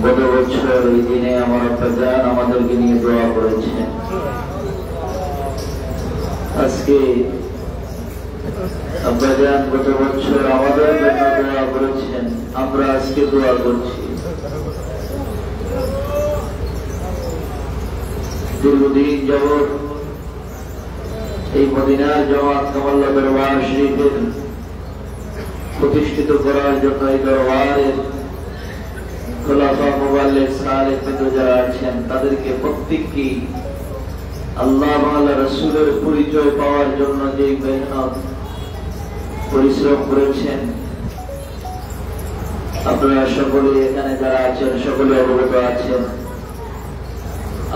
গত বছর এই দিনে আমার আব্বাজান আমাদেরকে নিয়ে দোয়া করেছেন। আজকে আব্বাজান গত বছর আমাদের জন্য দোয়া করেছেন, আমরা আজকে দোয়া করছি। দীর্ঘদিন যাবৎ এই মদিনার জামাত কামাল্লা দরবার শরীফের প্রতিষ্ঠিত করার জন্য এই দরবারের খোলাফা মুবাল্লিগ সালেক যারা আছেন তাদেরকে প্রত্যেককে আল্লাহ ওয়া রাসূলের পরিচয় পাওয়ার জন্য যে মেহনত পরিশ্রম করেছেন, আপনারা সকলে এখানে যারা আছেন সকলে অবগত আছেন।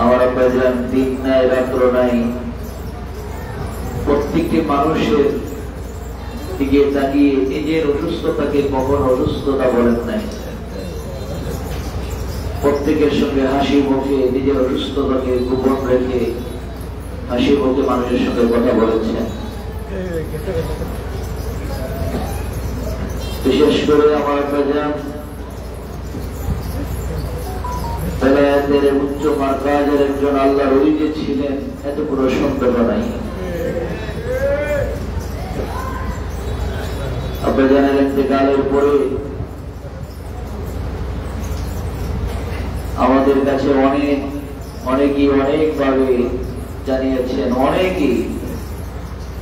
আমার আব্বাজান দিন নাই রাত্র নাই প্রত্যেকটি মানুষের দিকে তাকিয়ে নিজের অসুস্থতাকে কখনো অসুস্থতা বলেন নাই। প্রত্যেকের সঙ্গে হাসি মুখে নিজের অসুস্থতাকে গোপন রেখে হাসি মুখে মানুষের সঙ্গে কথা বলেছেন। বিশেষ করে আমার আব্বাজান বেলায়েতের উচ্চ মারকাজের একজন আল্লাহর ওলি যে ছিলেন এত কোনো সন্দেহ নাই। আব্বাজানের ইন্তেকালের পরে আমাদের কাছে অনেকেই অনেকভাবে জানিয়েছেন। অনেকেই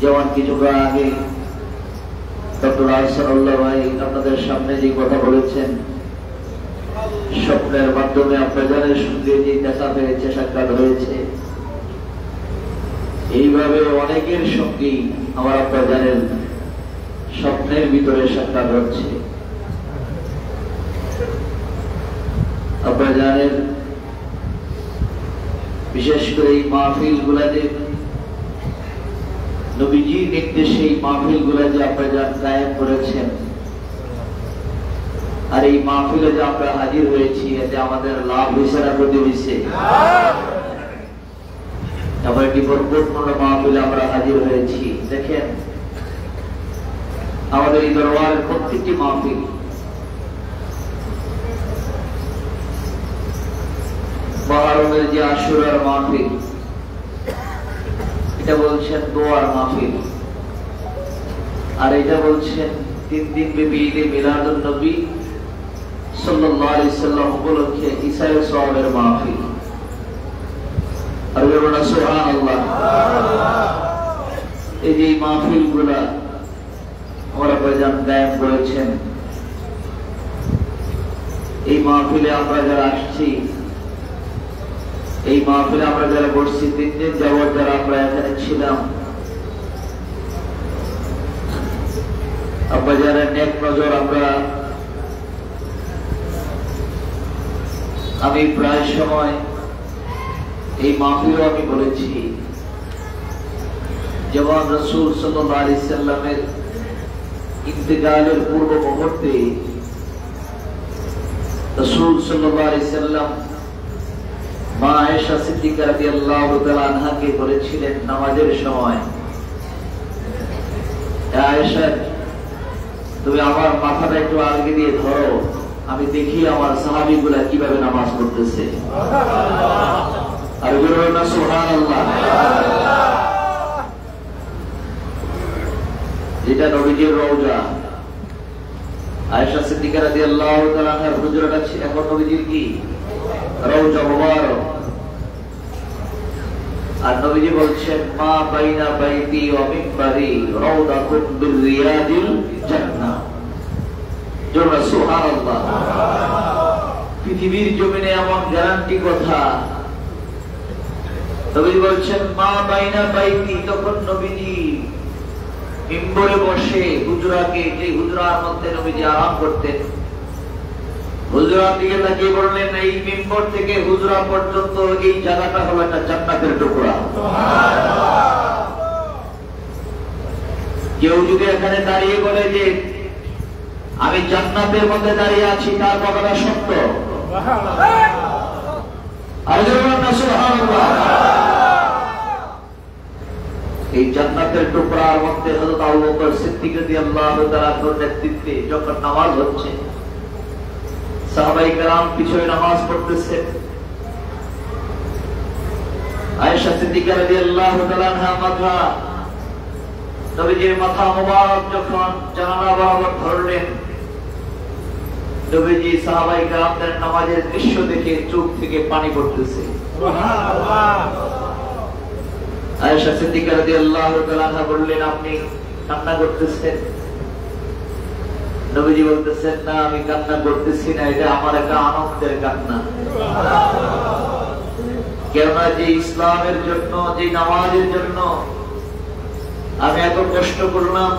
যেমন কিছুক্ষণ আগে ডক্টর আহসানুল্লাহ ভাই আপনাদের সামনে যে কথা বলেছেন, স্বপ্নের মাধ্যমে আব্বাজানের সঙ্গে যে দেখা হয়েছে, সাক্ষাৎ হয়েছে, এইভাবে অনেকের সঙ্গেই আমার আব্বাজানের স্বপ্নের ভিতরে সাক্ষাৎ হচ্ছে। আব্বাজানের বিশেষ করে এই মাহফিল গুলাতে নবীজির নির্দেশে এই মাহফিল গুলা যে আব্বাজান কায়েম করেছেন, আর এই মাহফিলে যে আমরা হাজির হয়েছি এতে আমাদের লাভ হয়েছে না ক্ষতি হয়েছে? আবার একটি বরকতপূর্ণ মাহফিলে আমরা হাজির হয়েছি। দেখেন আমাদের এই দরবারের প্রত্যেকটি মাহফিল মহরমের যে আশুরার মাহফিল, এটা বলছেন দোয়ার মাহফিল, আর এটা বলছেন 3 দিন ব্যাপী ঈদে মিলাদুন নবী সাল্লাল্লাহু আলাইহি সাল্লাম উপলক্ষে ইসায়ে সওয়াবের মাহফিল। আর বলুন সুবহানাল্লাহ। এই যে মাহফিল গুলা আমার আব্বাজান কায়েম করেছেন, এই মাহফিলে আমরা যারা আসছি, এই মাহফিলে আমরা যারা বসছি, 3 দিন যাবত যারা আমরা এখানে ছিলাম, আব্বাজানের নেক নজর আমি প্রায় সময় এই মাহফিলও আমি বলেছি, যেমন রাসূল সাল্লাল্লাহু আলাইহি সাল্লামের ইন্তেকালের পূর্ব মুহূর্তে রাসূল সাল্লাল্লাহু আলাইহি সাল্লাম মা আয়েশা সিদ্দিকা রাদিয়াল্লাহু তাআলা আনহাকে বলেছিলেন নামাজের সময়, আয়েশা তুমি আমার মাথাটা একটু আগে দিয়ে ধরো, আমি দেখি আমার সাহাবীগুলা কিভাবে নামাজ পড়তেছে। আর বলুন না সুবহানাল্লাহ। যেটা নবীজির রওজা, আয়েশা সিদ্দিকা রাদিয়াল্লাহু তাআলা আনহার হুজরাটা ছিল এখন নবীজির কি রওজা মুবারক। আর নবীজি বলছেন মা বাইনা বাইতি ওয়া মিনবারি রাউদাতুন বির রিয়াদিল জান্নাহ। জোরে সুবহানাল্লাহ। পৃথিবীর জমিনে এমন গ্যারান্টি কথা নবীজি বলছেন মা বাইনা বাইতি, তখন নবীজি মিম্বরে বসে হুজরাকে, যে হুজরার মধ্যে নবীজি আরাম করতেন, হুজরার দিকে তাকিয়ে বললেন এই মিম্বর থেকে হুজরা পর্যন্ত এই জায়গাটা হলো একটা জান্নাতের টুকরা। কেউ যদি এখানে দাঁড়িয়ে বলে যে আমি জান্নাতের মধ্যে দাঁড়িয়ে আছি, তার কথাটা সত্য। আর সুবহানাল্লাহ। এই জান্নাতের টুকরার মধ্যে হযরত আবু বকর সিদ্দিক রাদিয়াল্লাহু তাআলার নেতৃত্বে যখন নামাজ হচ্ছে, সাহাবায়ে কেরাম পিছনে নামাজ পড়তেছেন। আয়েশা সিদ্দিকা রাদিয়াল্লাহু তাআলা আনহা মাথা, নবীজির মাথা মোবারক যখন জানালা বরাবর ধরলেন, নবীজি সাহাবায়ে কেরামদের নামাজের দৃশ্য দেখে চোখ থেকে পানি পড়তেছে। সুবহানাল্লাহ। আয়েশা সিদ্দিকা রাদিয়াল্লাহু তাআলা আনহা বললেন, আপনি কান্না করতেছেন? নবীজি বলতেছেন, না আমি কান্না করতেছি না, এটা আমার একটা আনন্দের কান্না। কেননা যে ইসলামের জন্য, যে নামাজের জন্য আমি এত কষ্ট করলাম,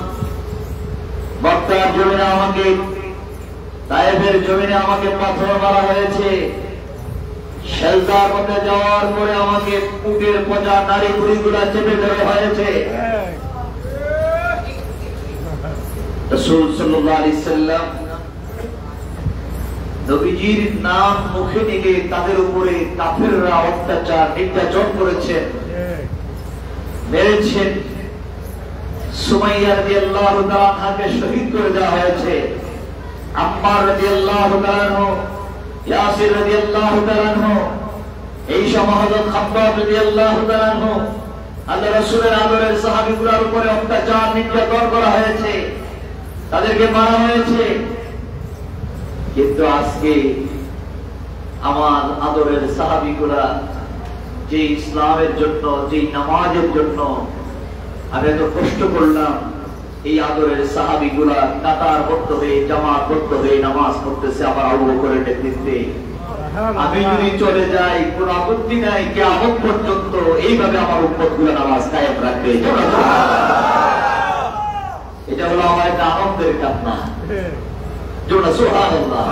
মক্কার জমিনে আমাকে, তায়েফের জমিনে আমাকে পাথর মারা হয়েছে, শেলদার মধ্যে যাওয়ার পরে আমাকে উটের পচা নারী বুড়িগুলা চেপে ধরে হয়েছে। রাসূল সাল্লাল্লাহু আলাইহি সাল্লাম নবীজির নাম মুখে নিয়ে তাদের উপরে কাফেররা অত্যাচার নির্যাতন করেছেন, মেরেছেন। সুমাইয়া রাদিয়াল্লাহু তাআলা আনহাকে শহীদ করে দেওয়া হয়েছে। আম্মার রাদিয়াল্লাহু তাআলা আনহু, ইয়াসির রাদিয়াল্লাহু তাআলা আনহু, এই সমাহদত খাব্বাব রাদিয়াল্লাহু তাআলা আনহু, আল্লাহ রাসূলের আদরের সাহাবীগুলোর উপরে অত্যাচার নির্যাতন করা হয়েছে, তাদেরকে মারা হয়েছে। কিন্তু আজকে আমার আদরের সাহাবীগুলা যে ইসলামের জন্য, যে নামাজের জন্য আমি এত কষ্ট করলাম, এই আদরের সাহাবীগুলা কাতারবদ্ধ হয়ে, জামাতবদ্ধ হয়ে নামাজ পড়তেছে আমার আবু বকরের নেতৃত্বে। আমি যদি চলে যাই কোন আপত্তি নাই, কিয়ামত পর্যন্ত এইভাবে আমার উম্মতগুলো নামাজ কায়েম রাখবে। এটা হলো আমার একটা আনন্দের কান্না। জোড়া সুবহানাল্লাহ।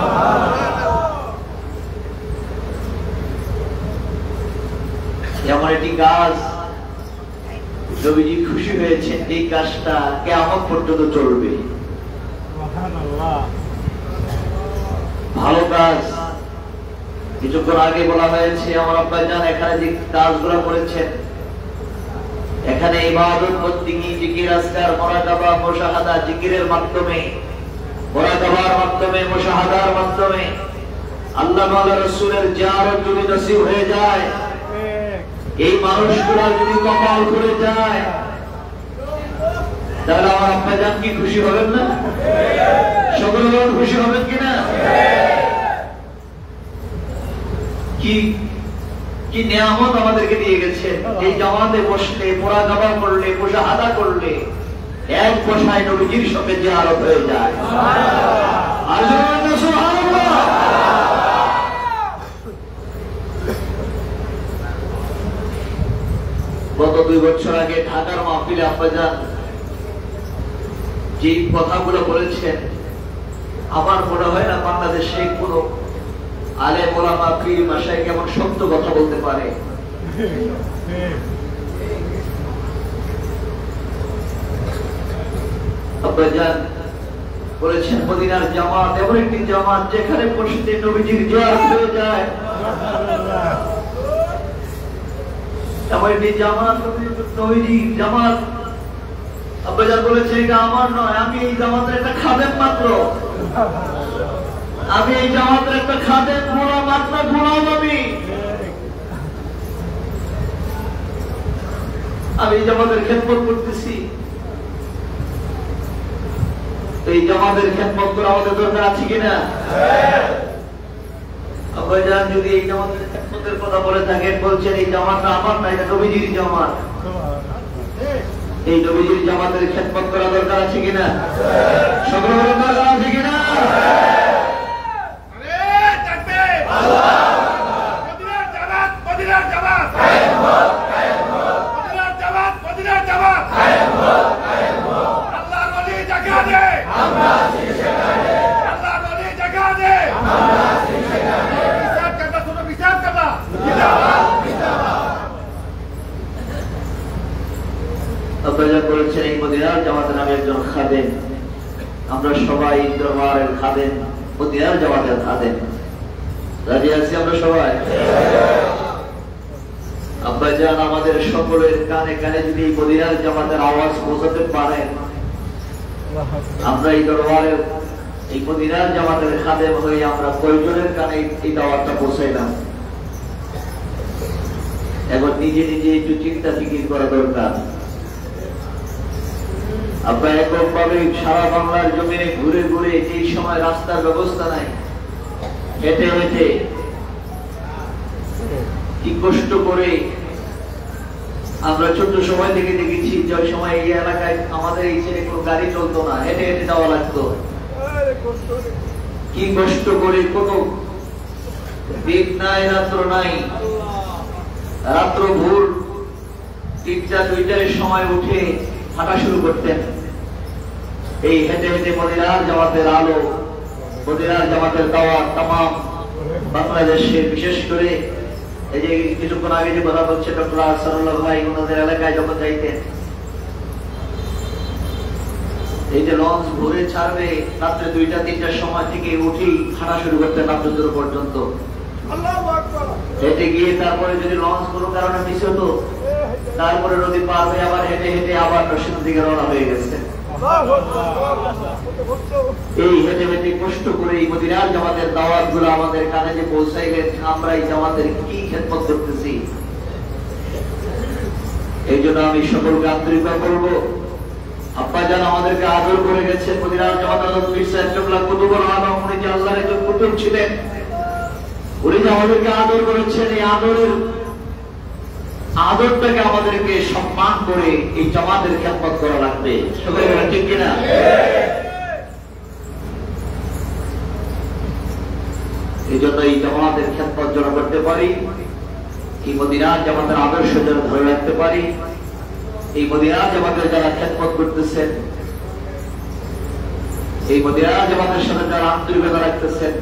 এমন একটি কাজ নবীজি খুশি হয়েছেন, এই কাজটা কিয়ামত পর্যন্ত চলবে। ভালো কাজ। কিছুক্ষণ আগে বলা হয়েছে আমার আব্বা জান এখানে যে কাজগুলো করেছেন, এখানে ইবাদত, বন্দেগী, জিকির, আজকার, মুরাকাবা, মুশাহাদা, জিকিরের মাধ্যমে, মুরাকাবার মাধ্যমে, মুশাহাদার মাধ্যমে আল্লাহ ওয়া রাসূলের জিয়ারত যদি নসিব হয়ে যায়, এই মানুষগুলো যদি কপাল করে যায়, তাহলে আমার আব্বা জান কি খুশি হবেন না? সকলে খুশি হবেন কিনা? কি নিয়ামত আমাদেরকে দিয়ে গেছে। এই জামাতে বসলে, মুরাকাবা করলে, মুশাহাদা করলে এক বসায় নবীজির সঙ্গে জিয়ারত হয়ে যায়। সুবহানাল্লাহ। গত 2 বছর আগে ঢাকার মাহফিলে আব্বাজান যে কথাগুলো বলেছেন, আমার মনে হয় না বাংলাদেশে কোন আলেম ওলামা পীর মাশায়েখ কেমন সত্য কথা বলতে পারে। আব্বাজান বলেছেন, মদিনার জামাত এমন একটি জামাত যেখানে বসতে নবীজির জিয়ারত হয়ে যায়। এমন একটি জামাত, নবীজির জামাত। আব্বাজান বলেছে, এটা আমার নয়, আমি এই জামাতের একটা খাদেম মাত্র, আমি এই জামাতের একটা খাদেম, গোলাম, আপনার গোলাম। আমি এই জামাতের খেদমত করতেছি। এই জামাতের খেদমত করা আমাদের দরকার আছে কিনা? আব্বাজান যদি এই জামাতের খেদমতের কথা বলে থাকেন, বলছেন এই জামাতটা আমার না, এটা নবীজির জামাত। এই নবীজির জামাতের খেদমত করা দরকার আছে কিনা? সকল দরকার আছে কিনা? বলেছেন এই মদিনার জামাতের নামে একজন খাদেম, আমরা সবাই দরবারের খাদেম, মদিনার জামাতের খাদেম। রাজি আছি আমরা সবাই? আব্বাজান আমাদের সকলের কানে কানে যদি মদিনার জামাতের আওয়াজ পৌঁছাতে পারেন, আমরা এই দরবারের এই মদিনার জামাতের খাদেম হয়ে আমরা কয়জনের কানে এই দাওয়াতটা পৌঁছাইলাম? এখন নিজে নিজে একটু চিন্তা ফিকির করা দরকার। আমরা এককভাবে সারা বাংলার জমিনে ঘুরে ঘুরে এই সময় রাস্তার ব্যবস্থা নাই, হেঁটে হেঁটে কি কষ্ট করে আমরা ছোট্ট সময় থেকে দেখেছি যে ওই সময় এই এলাকায় আমাদের এই ছেলে কোনো গাড়ি চলতো না, হেঁটে হেঁটে যাওয়া লাগতো। কি কষ্ট করে, কোনো দিন নাই রাত্র নাই, রাত্র ভোর 3টা-2টার সময় উঠে হাঁটা শুরু করতেন। এই হেঁটে হেঁটে মদিনার জামাতের আলো, মদিনার জামাতের দাওয়াত তামাম বাংলাদেশে, বিশেষ করে এই যে কিছুক্ষণ আগে যে কথা বলছে ডক্টর আহসানুল্লাহ ভাই, ওনাদের এলাকায় যখন যাইতেন, এই যে লঞ্চ ভোরে ছাড়বে রাত্রে 2টা-3টার সময় থেকে উঠেই হাঁটা শুরু করতেন রাত্র দুটো পর্যন্ত। হেঁটে গিয়ে তারপরে যদি লঞ্চ কোনো কারণে মিস হতো, তারপরে নদী পার হয়ে আবার হেঁটে হেঁটে আবার দর্শনের দিকে রওনা হয়ে গেছে। এই হেঁটে হেঁটে কষ্ট করে এই মদিনার জামাতের দাওয়াত গুলো আমাদের কানে যে পৌঁছাইলেন, আমরা এই জামাতের কি খেদমত করতেছি। এই জন্য আমি সকলকে আন্তরিকতা করবো, আব্বা জান আমাদেরকে আদর করে গেছেন। মদিনার জামাতের উনি যে আল্লাহর একজন কুতুব ছিলেন, উনি যে আমাদেরকে আদর করেছেন, এই আদরটাকে আমাদেরকে সম্মান করে এই জামাতের খেদমত করা লাগবে। সবাই ঠিক কিনা? এই জন্য এই জামাতের খেদমত যেন করতে পারি, এই মদিনার জামাতের আদর্শ যেন ধরে রাখতে পারি, এই মদিনার জামাতের যারা খেদমত করতেছেন, এই মদিনার জামাতের সাথে যারা আন্তরিকতা রাখতেছেন,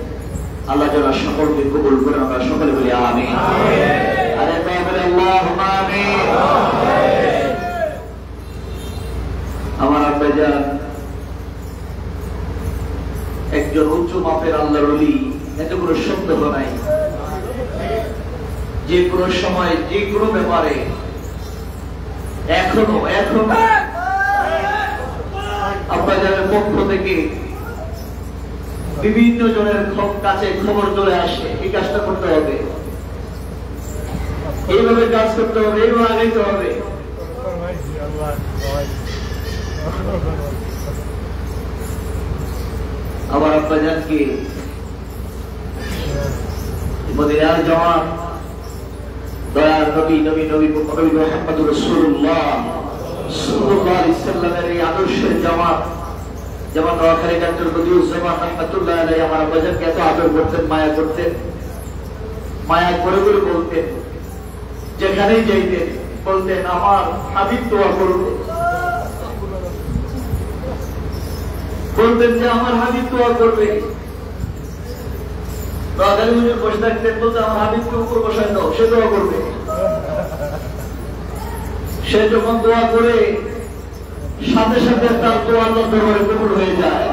আল্লাহ যেন সকলকে কবুল করেন। আমরা সকলে বলি আমিন। আমার আব্বা জান একজন উচ্চ মাপের আল্লাহর ওলি, এত কোনো সন্দেহ নাই। যে কোনো সময় যে কোনো ব্যাপারে এখনো আব্বা জানের পক্ষ থেকে বিভিন্ন জনের কাছে খবর চলে আসে, এই কাজটা করতে হবে, এইভাবে কাজ করতে হবে, এইভাবে আগাইতে হবে। আমার আব্বা জানকে মদিনার জামাত, দয়ার নবী মুহাম্মদুর রাসূলুল্লাহ সাল্লাল্লাহু আলাইহি ওয়াসাল্লামের এই আদর্শের জামাত, যেমন নোয়াখালী ডক্টর বদিউজ্জামান রাহমাতুল্লাহ আলাইহি আমার আব্বা জানকে এত আদর করতেন, মায়া করতেন, মায়া করে করে বলতেন, যেখানেই যাইতেন বলতেন আমার হাবিব দোয়া করবে, বলতেন যে আমার হাবিব দোয়া করবে। বসে থাকতেন, বলতে আমার হাবিবকে উপর বসায় দাও, সে দোয়া করবে। সে যখন দোয়া করে সাথে সাথে তার দোয়া আল্লাহর দরবারে কবুল হয়ে যায়।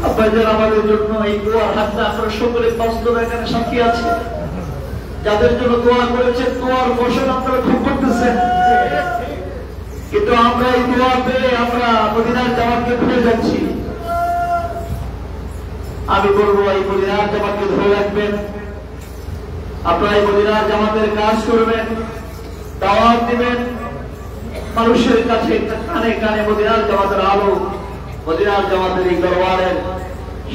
আপনাদের আমাদের জন্য এই দোয়ার হাতটা আপনারা সকলে বাস্তব এখানে সাক্ষী আছে, যাদের জন্য দোয়া করেছে দোয়ার ফসল আপনারা ভোগ করতেছেন। কিন্তু আমরা এই দোয়া পেয়ে আমরা মদিনার জামাতকে ভুলে যাচ্ছি। আমি বলবো এই মদিনার জামাতকে ধরে রাখবেন, আপনারা এই মদিনার জামাতের কাজ করবেন, দাওয়াত দিবেন মানুষের কাছে, কানে কানে মদিনার জামাতের আলো, মদিনার জামাতের এই দরবারের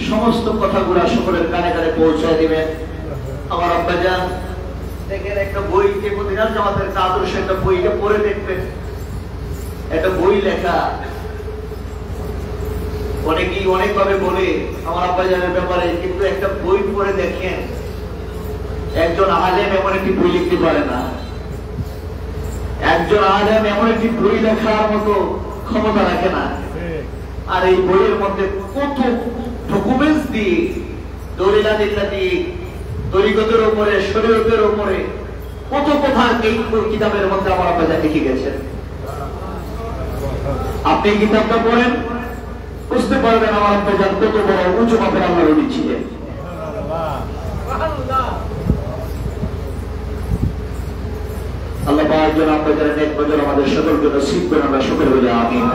সমস্ত কথাগুলো সকলের কানে কানে পৌঁছায় দিবেন। আমার আব্বা জান দেখেন একটা বই, যে মদিনার জামাতের আদর্শ একটা বইটা পড়ে দেখবেন, একটা বই লেখা, অনেকেই অনেকভাবে বলে আমার আব্বা জানের ব্যাপারে, কিন্তু একটা বই পড়ে দেখেন, একজন আলেম এমন একটি বই লিখতে পারে না, একজন আলেম এমন একটি বই লেখার মতো ক্ষমতা রাখে না। আর এই বইয়ের মধ্যে কত ডকুমেন্টস দিয়ে, দলিল-আদিল্লা দিয়ে, তরিকতের উপরে, শরীয়তের উপরে কত কথা এই কিতাবের মধ্যে আমার আব্বা জান লিখে গেছেন। আপনি কিতাবটা পড়েন, বুঝতে পারবেন আমার আব্বা জান কত বড় উঁচু মাপের আল্লাহর ওলি ছিলেন। আল্লাহ পাক যেন আপনাদের নেক নজর আমাদের সকলকে নসিব করে আমরা সকলে বলি আমিন।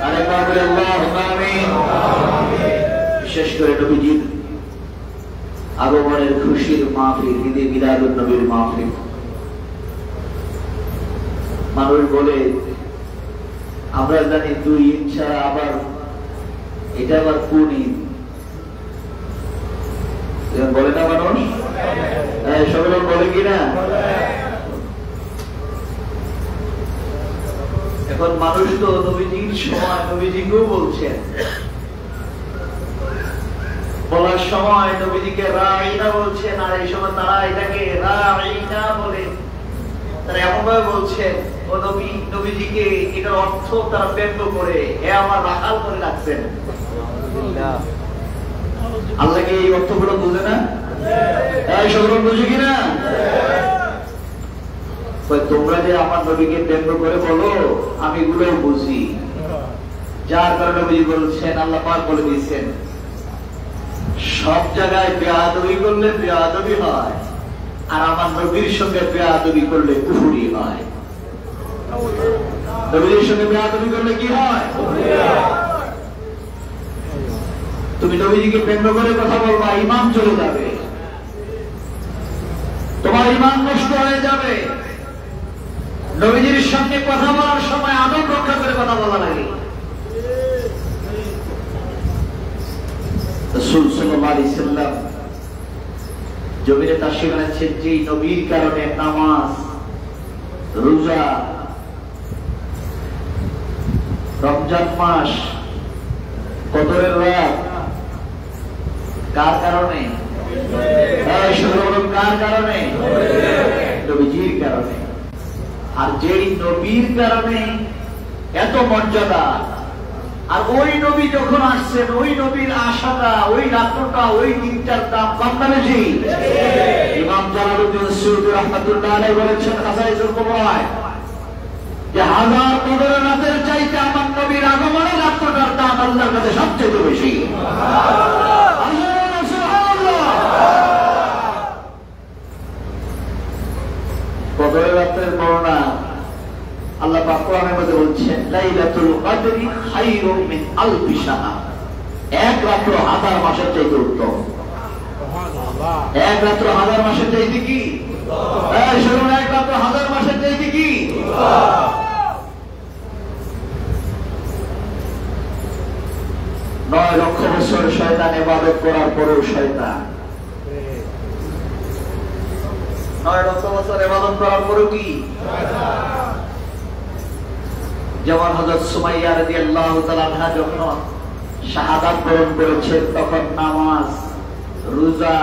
আরেকবার বলি আল্লাহুম্মা আমিন। বিশেষ করে নবীজির আগমনের খুশির মাহফিল, ঈদে মিলাদুন নবীর মাহফিল। মানুষ বলে আমরা জানি 2 ঈদ ছাড়া আবার এটা আবার কোন ঈদ বলে না মানুষ? সকলে বলে কিনা? এখন মানুষ তো নবীজির সময় নবীজিকেও বলছেন, বলার সময় নবীজিকে রাঈনা বলছেন, আর এই সময় তারা এটাকে রাঈনা বলে তারা এমন ভাবে বলছেন ও নবী, নবীজিকে এটার অর্থ তারা ব্যঙ্গ করে হে আমার রাখাল করে রাখছেন। আল্লাহকে এই অর্থগুলো বুঝে না? সকল বুঝে কিনা? তোমরা যে আমার নবীকে ব্যঙ্গ করে বলো, আমি এগুলো বুঝি, যার কারণে নবীজি বলছেন, আল্লাহ পাক বলে দিয়েছেন সব জায়গায় বেয়াদবি করলে বেয়াদবি হয়, আর আমার নবীর সঙ্গে বেয়াদবি করলে কুফরি হয়। নবীর সঙ্গে বেয়াদবি করলে কি হয়? তুমি নবীজিকে ব্যঙ্গ করে কথা বলবা, ঈমান চলে যাবে, তোমার ঈমান নষ্ট হয়ে যাবে। নবীজির সঙ্গে কথা বলার সময় আদব রক্ষা করে কথা বলা লাগে। রাসূল সাল্লাল্লাহু আলাইহি সাল্লাম জমিনে তাশরীফ এনেছেন যে নবীর কারণে নামাজ, রোজা, রমজান মাস, কদরের রাত কার কারণে? কার কারণে? নবীজির কারণে। আর যেই নবীর কারণে এত মর্যাদা, আর ওই নবী যখন আসছেন ওই নবীর আশাটা, ওই রাত্রটা, ওই দিনটার দাম কম না বেশি? ইমাম জালালউদ্দিন সুয়ুতী রাহমাতুল্লাহ আলাইহি বলেছেন খাসাইসুল কুবরায় যে 1000 কদরের রাতের চাইতে আমার নবীর আগমনের রাত্রটার দাম আল্লাহর কাছে সবচেয়ে বেশি। কদরের রাতের বর্ণনা আল্লাহ পাক কোরআনের মধ্যে বলছেন লাইলাতুল কদরি খায়রুম মিন আলফি শাহর। এক রাত্র 1000 মাসের চাইতে উত্তম। সুবহানাল্লাহ। এক রাত্র 1000 মাসের চাইতে কি? শুনুন, এক রাত্র 1000 মাসের চাইতে কি? 9 লক্ষ বছর শয়তান ইবাদত করার পরেও শয়তান, 9 লক্ষ বছর ইবাদত করার পরেও কি? যেমন হযরত সুমাইয়া রাদিয়াল্লাহু তাআলা আনহা যখন শাহাদাত বরণ করেছেন তখন নামাজ, রোজা,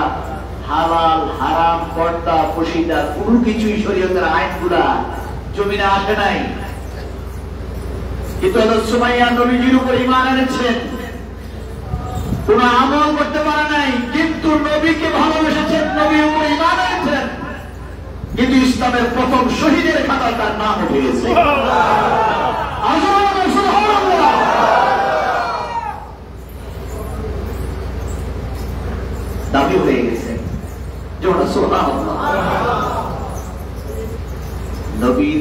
হালাল হারাম, পর্দা পশিদা কোনো কিছুই শরীয়তের আইনগুলা জমিনে আসে নাই। কিন্তু হযরত সুমাইয়া নবীজির উপর ঈমান এনেছেন, কোন আমল করতে পারে নাই, কিন্তু নবীকে ভালোবেসেছেন, নবীর উপর ঈমান এনেছেন, কিন্তু ইসলামের প্রথম শহীদের খাতায় তার নাম উঠে গেছে। দাবি হয়ে গেছে। নবীর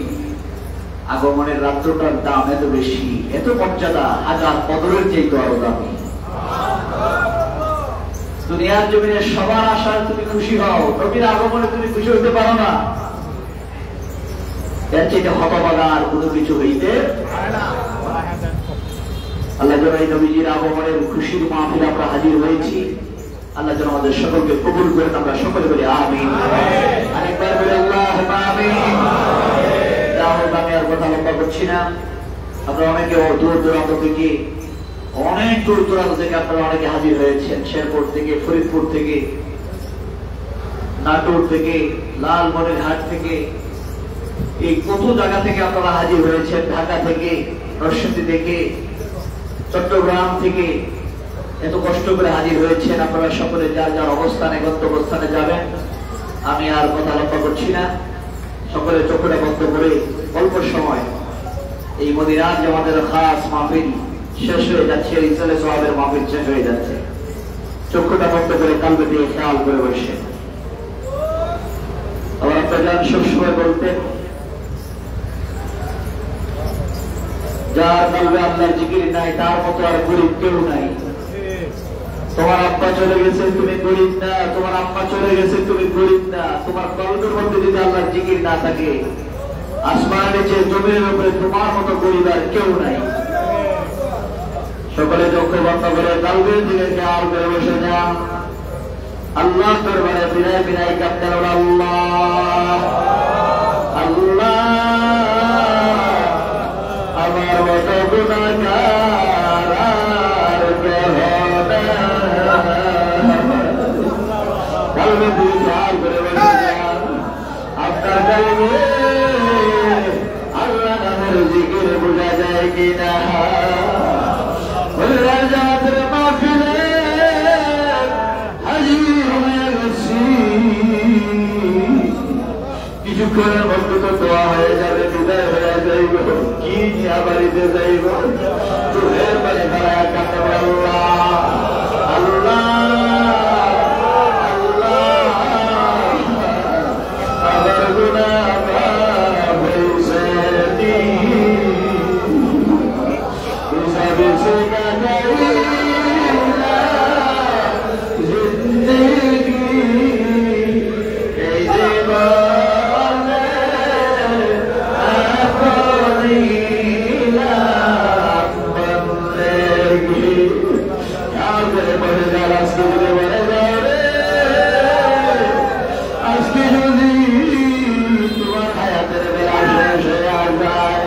আগমনের রাত্রটার দাম এত বেশি, এত মর্যাদা, 1000 কদরের চাইতে আরো দামি। দুনিয়ার জমিনে সবার আশায় তুমি খুশি হও, নবীর আগমনে তুমি খুশি হইতে পারো না, এর চাইতে হতভাগা আর কোনো কিছু হইতে আল্লাহ যেন এই নবীজির আগমনের খুশির মাহফিলে আমরা হাজির হয়েছি। আল্লাহ যেন আমাদের সকলকে কবুল করেন, আমরা সকলে বলি আমিন। আরেকবার বলি আল্লাহুম্মা আমিন। আমি আর কথা লম্বা করছি না। আমরা অনেকে দূর দূরান্ত থেকে, অনেক দূর দূরান্ত থেকে আপনারা অনেকে হাজির হয়েছেন, শেরপুর থেকে, ফরিদপুর থেকে, নাটোর থেকে, লালমনিরহাট থেকে, এই কত জায়গা থেকে আপনারা হাজির হয়েছেন, ঢাকা থেকে, নরসিংদী থেকে, চট্টগ্রাম থেকে এত কষ্ট করে হাজির হয়েছেন। আপনারা সকলে যার যার অবস্থানে গন্তব্যস্থানে যাবেন। আমি আর কথা লম্বা করছি না, সকলে চোখটা বন্ধ করে অল্প সময় এই মদিনার যে আমাদের খাস মাহফিল শেষ হয়ে যাচ্ছে, ইসলে সোহাবের মাহফিল শেষ হয়ে যাচ্ছে, চক্ষুটা বন্ধ করে কালবে দিয়ে খেয়াল করে বসে। আবার আপনার যান সবসময় বলতেন যার কলবে আল্লাহর জিকির নাই তার মতো আর গরিব কেউ নাই। তোমার আব্বা চলে গেছে তুমি গরিব না, তোমার আম্মা চলে গেছে তুমি গরিব না, তোমার কলবের মধ্যে যদি আল্লাহর জিকির না থাকে আসমানের নিচে জমির উপরে তোমার মতো গরিব আর কেউ নাই। সকলে চক্ষু বন্ধ করে কলবের দিকে খেয়াল করে বসে যান। আল্লাহ দরবারে বিনায় বিনায় কাঁদতেন আল্লাহ আল্লাহ আমার মতো গুনাহগার আর কেহ কলবে দিয়ে খেয়াল করে বসে যান। আপনার কলবে আল্লাহ নামের জিকির বোঝা যায় কিনা? রাজাদের মাহফিলে হাজির হয়ে গেছি, কিছুক্ষণের মধ্যে তো দোয়া হয়ে যাবে, বিদায় হয়ে যাইব, কি নিয়ে বাড়িতে যাইব? চোখের পানি ফেলা কাছে আল্লাহ আল্লাহ আমার গুনাহ মাফ হইছে নি, হিসাবে সে গাইলা জিন্দেগি এই জীবনে আপনিলাম বন্দেগি। খেয়াল করে বলে যার আজকে যদি বলে যাবে, আজকে যদি তোমার হায়াতের বেলা শেষ হয়ে যায়,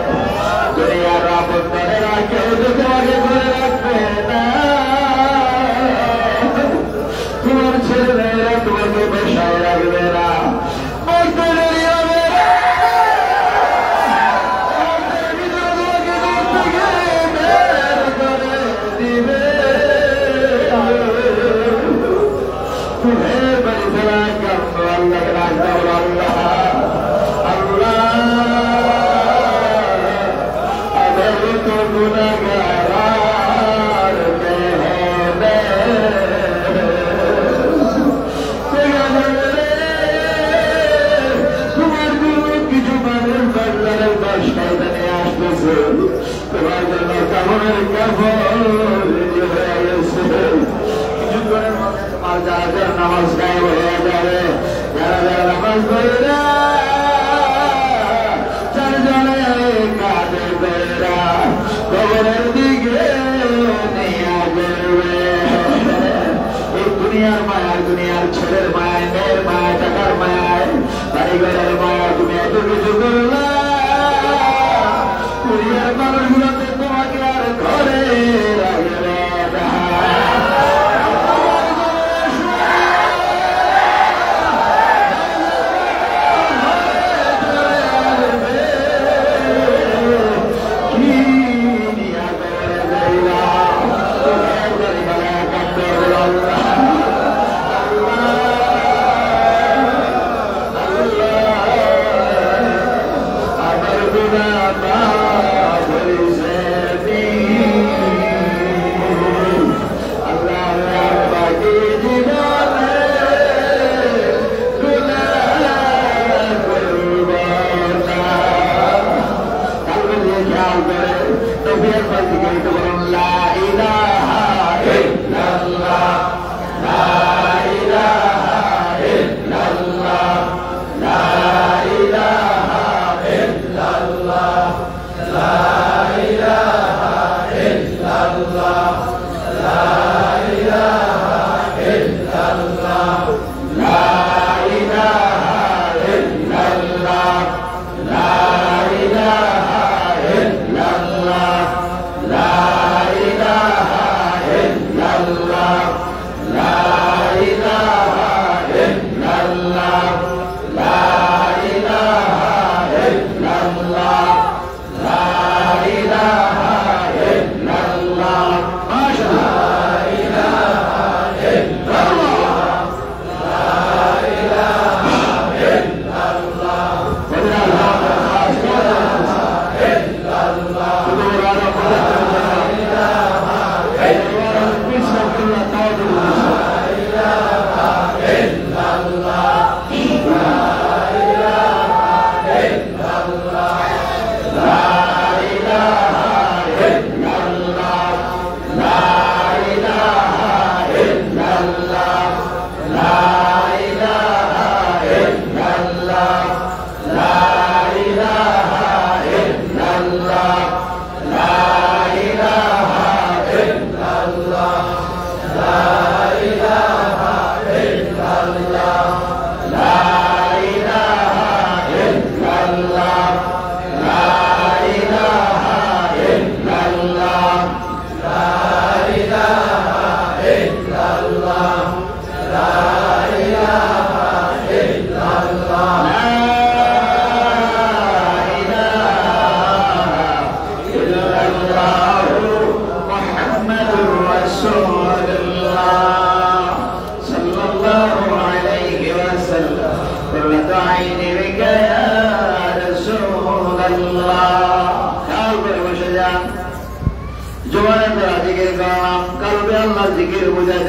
দুনিয়ার আপদ তারা কেউ তো তোমাকে করে রাখবে না, তোমার ছেলেমেয়েরা তোমাকে বসায় রাখবে না, মরতে দেরি হবে না, তোমাকে দূর থেকে বের করে দিবে। তুমের বাড়ি ফেরা কান্দ আল্লাহকে রাখতে হবে আল্লাহ আল্লাহ আমার তো গুনাহগার আর কেহ তোমার জন্য কিছু মানুষ বাংলার বাসায় আসতেছে, তোমার জন্য কামনের কাপড় হয়ে গেছে, কিছুক্ষণের মধ্যে তোমার যারা যারা নামাজ গায়েব হয়ে যাবে, যারা যারা নামাজ পড়ে না চারজনে কাঁধে বেড়া কবরের দিকে নিয়ে যাবে। এই দুনিয়ার মায়া, দুনিয়ার ছেলের মায়া, মেয়ের মায়া, টাকার মায়া, বাড়িঘরের মায়া, তুমি এত কিছু করলা, দুনিয়ার মানুষগুলোতে তোমাকে আর ঘরে রাখবে না।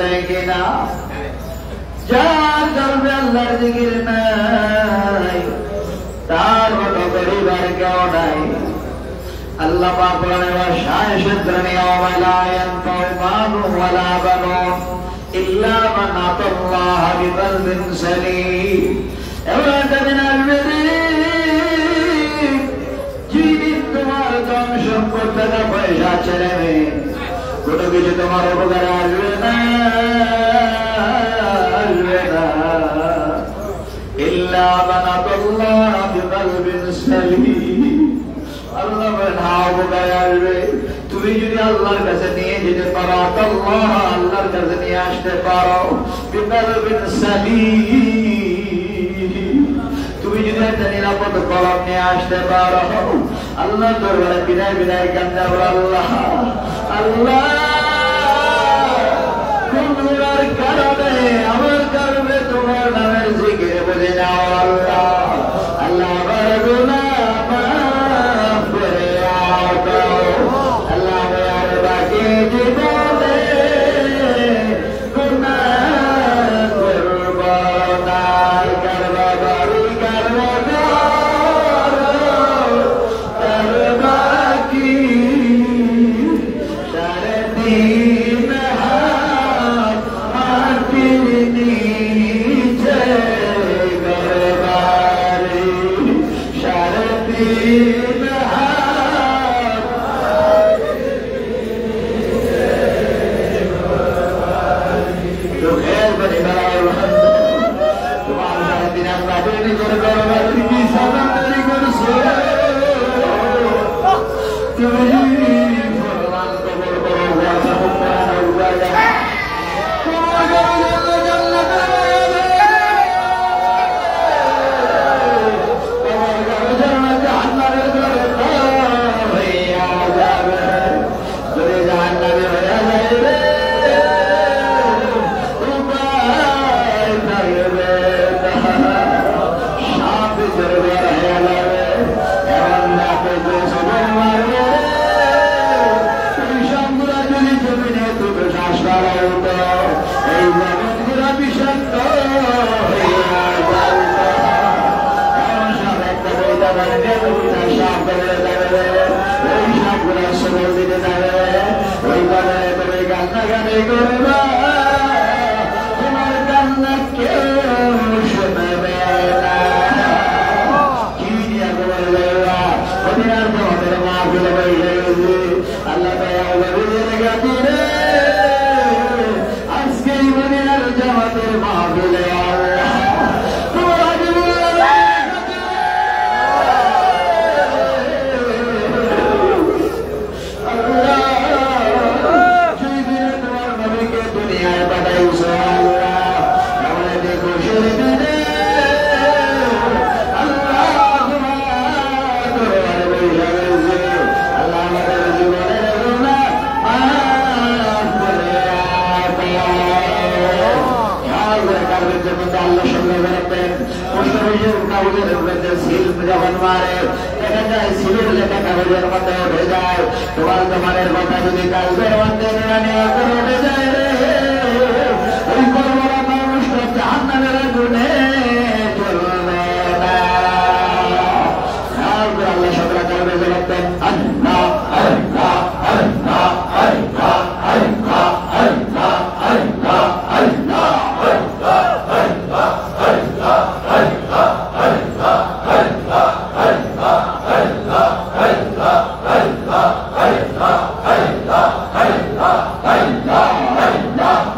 যায় কিনা? যার জন্মে আল্লাহর জিকির নাই তার মতো পরিবার কেউ নাই। আল্লাহ পাক বলেন ওয়াশায় শুকরানি ওয়া লা ইয়ানফাউ মালুন ওয়ালা বানুন ইল্লা মান আতাল্লাহ বিকলবিন সালিম। এমন দিন আসবে যেদিন তোমার ধন সম্পদ টাকা পয়সা ছেড়ে কোনো কিছু তোমার উপকার আসবে না, আসবে না। ইল্লা মান আতাল্লাহ বিকলবিন সালিম। আল্লাহ বলেন হ্যাঁ উপকার আসবে তুমি যদি আল্লাহর কাছে নিয়ে যেতে পারো, আল্লাহ আল্লাহর কাছে নিয়ে আসতে পারো বিকলবিন সালিম। তুমি যদি একটা নিরাপদ কলম নিয়ে আসতে পারো, আল্লাহ দরবারে বিদায় বিদায় কান্দা বলো আল্লাহ আল্লাহ তোমার কারণে আমার কারণে তোমার নামের জিকির বলে যাও আল্লাহ। আল্লাহ আমার গুনাহ মাফ করে দাও আল্লাহ। আর বাকি জীবনে গুনাহ করব না, করব বাড়ি করব তার বাকি সাড়ে তিন হাত মাটির নিচে গরবারি সাড়ে তিন হাত। তো খেয়াল করে বেড়াও তোমার সাড়ে তিন হাত মাটির নিচে গরবারি কি সাদারি করছো তুমি? তোমার কান্না কেউ শোনাবে না। কি দিয়া বলবে আর তোমাদের মা ফেলে বইলে আল্লাহ আজকে মদিনার জামাতের মা ফেলে যখন মারে দেখা যায় সিলেট লেখা কাগজের মধ্যে উঠে যায় তোমার জমানের কথা যদি কাগজের মধ্যে উঠে যায় রে ওই বড় মানুষ জাহান্নামের আগুনে চলবে না। আল্লাহ সকলে করবে জবাবদেন আল্লাহ আল্লাহ আল্লাহ আল্লাহ আল্লাহ আল্লাহ আল্লাহ আল্লাহ Allah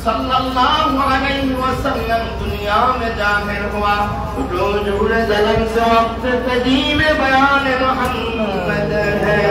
सल्लल्लाहु अलैहि वसल्लम दुनिया में जाहिर हुआ जो जुड़ जलन से वक्त कदीम बयान मोहम्मद है।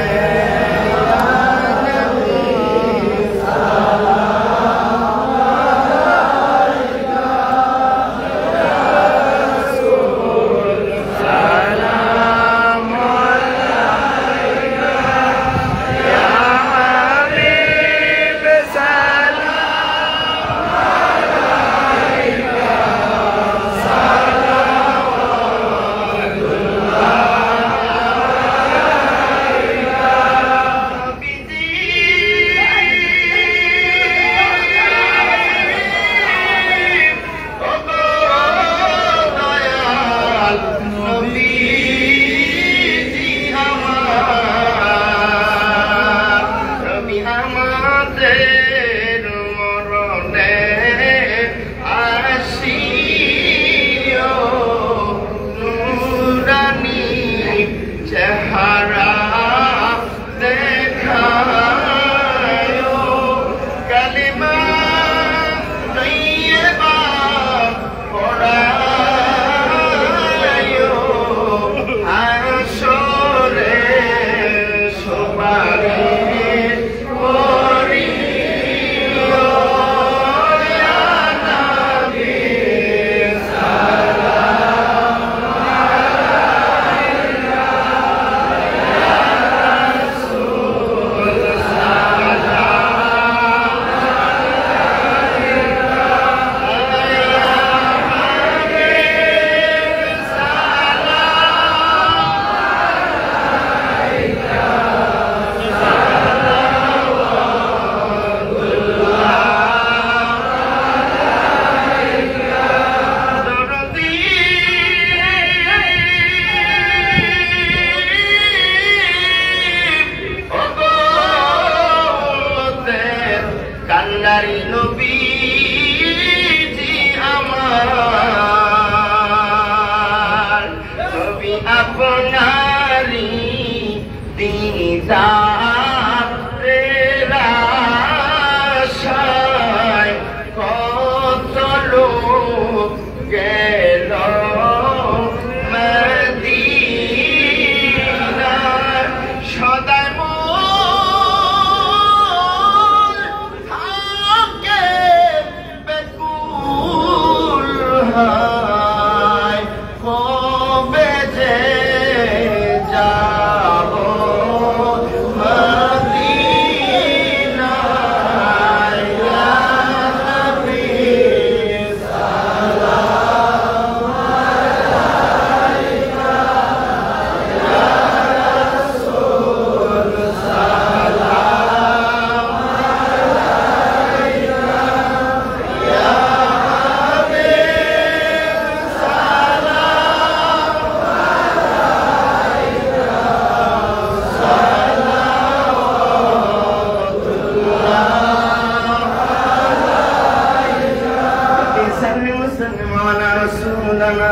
صل وسلم على رسولنا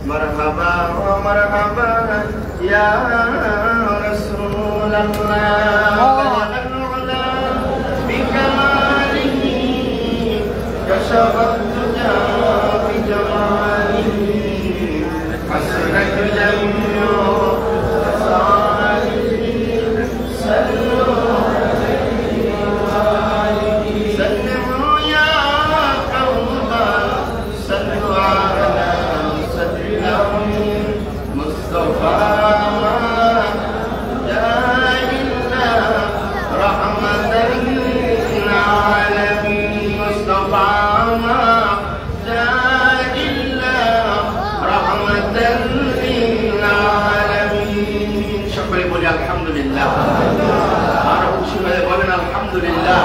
مرحبا ومرحبا يا رسول الله قال العلا بكماله كشف الدجى بجماله حسنت جميع خصاله صلوا سلموا يا قوم صلوا على سيدهم مصطفى جاء إلا رحمة للعالمين مصطفى جاء إلا رحمة للعالمين شكرا بولي الحمد لله أنا أشهد بولنا الحمد لله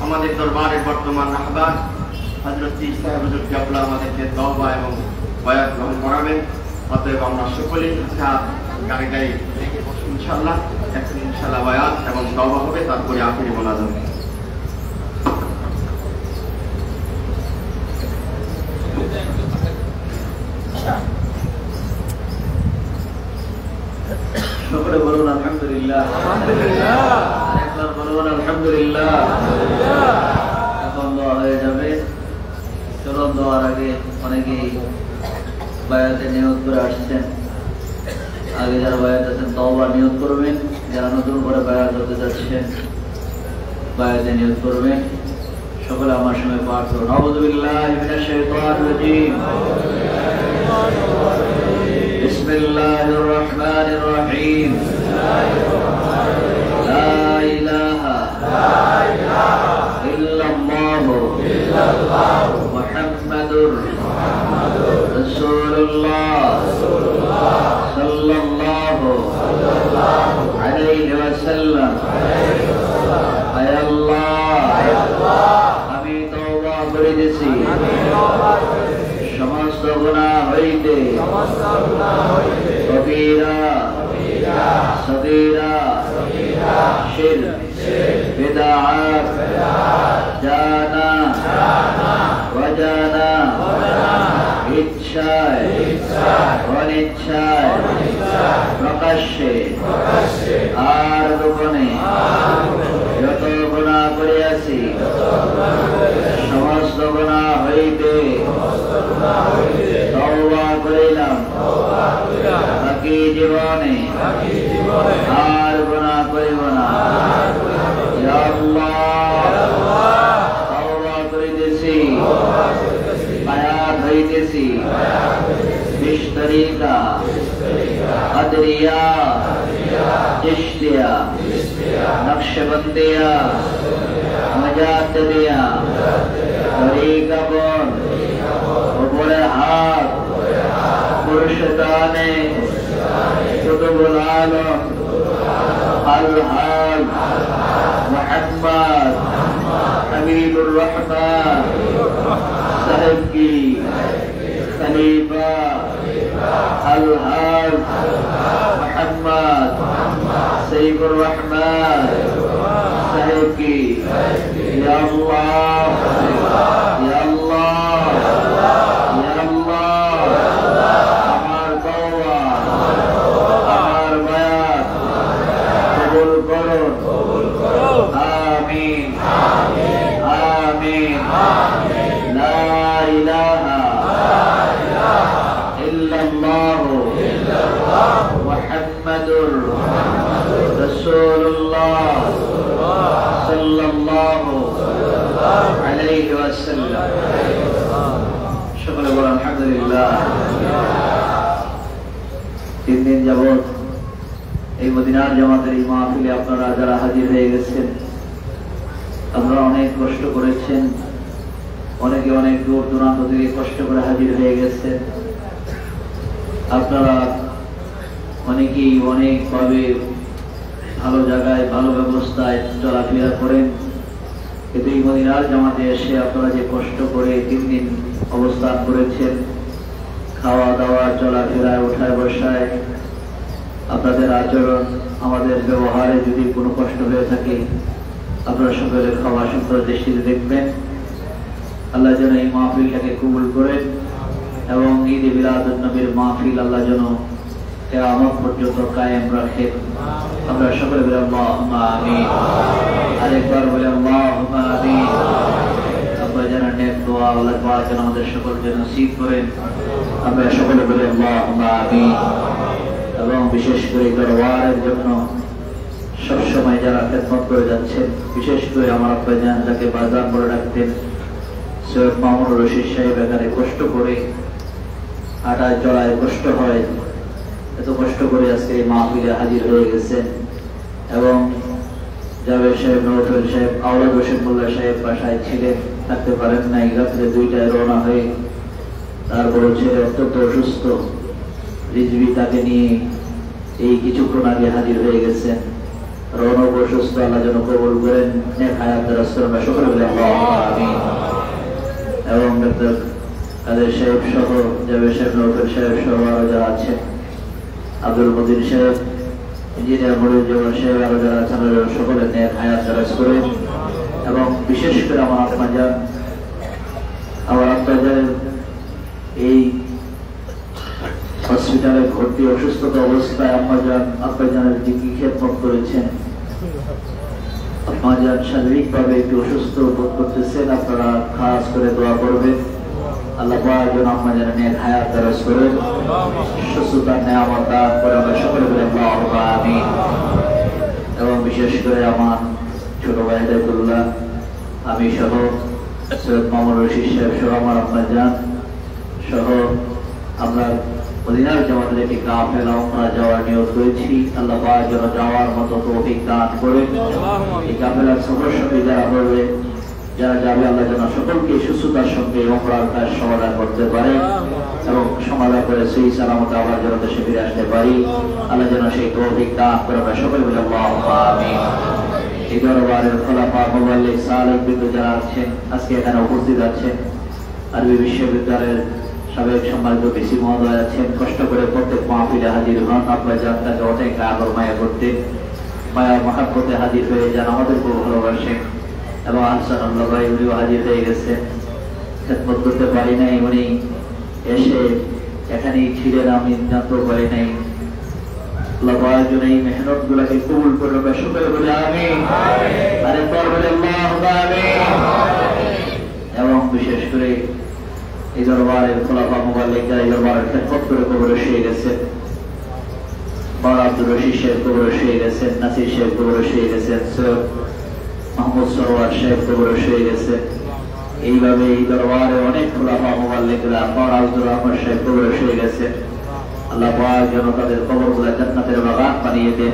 আমাদের দরবারের বর্তমান রাহবার হযরত ঈসা হুজুর কেবলা আমাদেরকে তওবা এবং বায়াত গ্রহণ করাবেন। অতএব আমরা সকলেই গাড়ি গাড়ি থেকে বসে ইনশাআল্লাহ এখন ইনশাআল্লাহ বায়াত এবং তওবা হবে, তারপরে আখিরি মোনাজাত। সকলে বলুন আলহামদুলিল্লাহ। আলহামদুলিল্লাহ। একবার বলুন আলহামদুলিল্লাহ। এখন দোয়া হয়ে যাবে। চলুন দোয়ার আগে অনেকেই বায়াতে নিয়ত করে আসছেন। আগে যারা বায়াত আছেন তওবা নিয়ত করবেন, যারা নতুন করে বায়াত হতে যাচ্ছেন বায়াতে নিয়ত করবেন। সকলে আমার সঙ্গে পাঠ করুন আউযু বিল্লাহি মিনাশ শাইতানির রাজীম। বিসমিল্লাহির রহমানির রহিম। লা ইলাহা ইল্লাল্লাহু মুহাম্মাদুর রাসূলুল্লাহ সাল্লাল্লাহু আলাইহি ওয়াসাল্লাম। আয় আল্লাহ, আমি তওবা করিতেছি সমস্ত গুনাহ হইতে, কবিরা সগীরা শিরক বিদআত জানা ওয়াজানা ইচ্ছায় অনিচ্ছায় প্রকাশ্যে আর গোপনে যত গুনাহ করিয়াছি সমস্ত গুনাহ হইতে তওবা করিলাম, বাকি জীবনে আর গুনাহ করিব না। ইয়া আল্লাহ, তওবা করিতেছি, বায়াত হইতেছি 20 তরিকা কাদরিয়া চিশতিয়া নকশবন্দিয়া মুজাদ্দিদিয়া তরিকা বল উপরে হাত মুর্শিদানে কুতুবুল আলম আল-হাল মুহাম্মদ হাবিবুর রহমান সাহেব की खलीफा अल-हाल मुहम्मद सैफुर रहमान साहेब की या अल्लाह या अल्लाह या अल्लाह हमार तौबा हमार बयात कबूल करो आमीन आमीन ला इलाहा इल्लल्लाह मुहम्मदुर रसूलुल्लाह सल्लल्लाहु अलैहि वसल्लम। সকলে বলেন আলহামদুলিল্লাহ। 3 দিন যাবত এই মদিনার জামাতের এই মাহফিলে আপনারা যারা হাজির হয়ে গেছেন, আপনারা অনেক কষ্ট করেছেন, অনেকে অনেক দূর দূরান্ত থেকে কষ্ট করে হাজির হয়ে গেছেন। আপনারা অনেকেই অনেকভাবে ভালো জায়গায় ভালো ব্যবস্থায় চলাফেরা করেন, কিন্তু এই মদিনার জামাতে এসে আপনারা যে কষ্ট করে 3 দিন অবস্থান করেছেন, খাওয়া দাওয়া চলাফেরায় ওঠায় বসায় আপনাদের আচরণ আমাদের ব্যবহারে যদি কোনো কষ্ট হয়ে থাকে আপনারা সকলে ক্ষমা সুন্দর দৃষ্টিতে দেখবেন। আল্লাহ যেন এই মাহফিলটাকে কবুল করেন এবং ঈদ মিলাদুন নবীর মাহফিল আল্লাহ যেন কিয়ামত পর্যন্ত কায়েম রাখেন। আমরা সকলে বলি আল্লাহুম্মা আমিন। আরেকবার বলি আল্লাহুম্মা আমিন। আল্লাহ যেন নেক দোয়া আল্লাহ যেন আমাদের সকলকে নসিব করেন। আমরা সকলে বলি আল্লাহুম্মা আমিন। এবং বিশেষ করে দরবারের জন্য সবসময় যারা খেদমত করে যাচ্ছেন, বিশেষ করে আমার আব্বা জান যাকে বাজার করে রাখতেন সৈয়দ মামুনুর রশিদ সাহেব, এখানে কষ্ট করে হাঁটায় চলায় কষ্ট হয়, এত কষ্ট করে আজকে এই মাহফিলে হাজির হয়ে গেছেন। এবং জাবের সাহেব, নওফেল সাহেব, আওলাদ হোসেন মোল্লা সাহেব বাসায় ছিলেন, থাকতে পারেন নাই, রাত্রে 2টায় রওনা হয়ে তার বড় ছেলে অত্যন্ত অসুস্থ রিজভি তাকে নিয়ে এই কিছুক্ষণ আগে হাজির হয়ে গেছেন। রৌনক অসুস্থ, আল্লাহ যেন কবুল করেন, নেক হায়াত দারাজ করেন, সকলে বলে আল্লাহুম্মা আমিন। এবং ডক্টর কাদের সাহেব সহ, জাবের সাহেব, নওফেল সাহেব সহ আরো যারা আছেন, আব্দুল মতিন সাহেব, ইঞ্জিনিয়ার মনিরুজ্জামান সাহেব, আরো যারা আছেন সকলে নেক হায়াত দারাজ করেন। এবং বিশেষ করে আমার আব্বা জান এই হসপিটালে ভর্তি অসুস্থতা অবস্থায় আব্বা জানের যে কি খেদমত করেছেন, আব্বা জান শারীরিকভাবে একটু অসুস্থ বোধ করতেছেন, আপনারা খাস করে দোয়া করবেন আল্লাহ পাক যেন আব্বা জানের নেক হায়াত দারাজ করেন, সুস্থতার নেয়ামত দান করে। আমরা সকলে বলি আল্লাহুম্মা আমিন। এবং বিশেষ করে আমার ছোট ভাই হিদায়াতুল্লাহ, আমি সহ সৈয়দ মামুনুর রশিদ সাহেব সহ আমার আব্বা জান সহ আমরা মদিনার জামাতের একটি কাফেলা উমরা যাওয়ার নিয়ত করেছি। আল্লাহ পাক যেন যাওয়ার মতো তৌফিক দান করেন। এই কাফেলার সফর সঙ্গে যারা হবে, যারা যাবে, আল্লাহ যেন সকলকে সুস্থতার সঙ্গে উমরার কাজ সমাধান করতে পারে এবং সমাধান করে সেই সালামতে আবার যেন দেশে ফিরে আসতে পারি। আল্লাহ যেন সেই তৌফিক দান করে। আমরা সকলে বলি আল্লাহুম্মা আমিন। এই দরবারের খোলাফা মুবাল্লিগ সালেক বৃন্দ যারা আছেন, আজকে এখানে উপস্থিত আছেন, আরবি বিশ্ববিদ্যালয়ের সাবেক সম্মানিত ভিসি মহোদয় আছেন, কষ্ট করে প্রত্যেক মাহফিলে হাজির হন। আব্বা জান তাকে অনেক আদর মায়া করতে, মায়া মহাব্বতে হাজির হয়ে যান, আমাদেরকেও ভালোবাসেন। এবং আহসানুল্লাহ ভাই উনিও হাজির হয়ে গেছেন, খেদমত করতে পারি নাই, উনি এসে এখানেই ছিলেন, আমি জানতেও পারি নাই। আল্লাহ পাক যেন এই মেহনত গুলাকে কবুল করে। সকলে বলে আমিন। আরেকবার বলে আল্লাহুম্মা আমিন। এবং বিশেষ করে এই দরবারের খোলাফা মুবাল্লিগ যারা এই দরবারের খেদমত করে কবরে শুয়ে গেছেন, বড় আব্দুর রশিদ সাহেব কবরে শুয়ে গেছেন, নাসির সাহেব কবরে শুয়ে গেছেন, সৈয়দ মাহমুদ সরোয়ার সাহেব কবরে শুয়ে গেছেন। এইভাবে এই দরবারে অনেক খোলাফা মুবাল্লিগরা, বড় আব্দুর রহমান সাহেব কবরে শুয়ে গেছেন। আল্লাহ পাক যেন তাদের কবরগুলো জান্নাতের বাগান বানিয়ে দেন।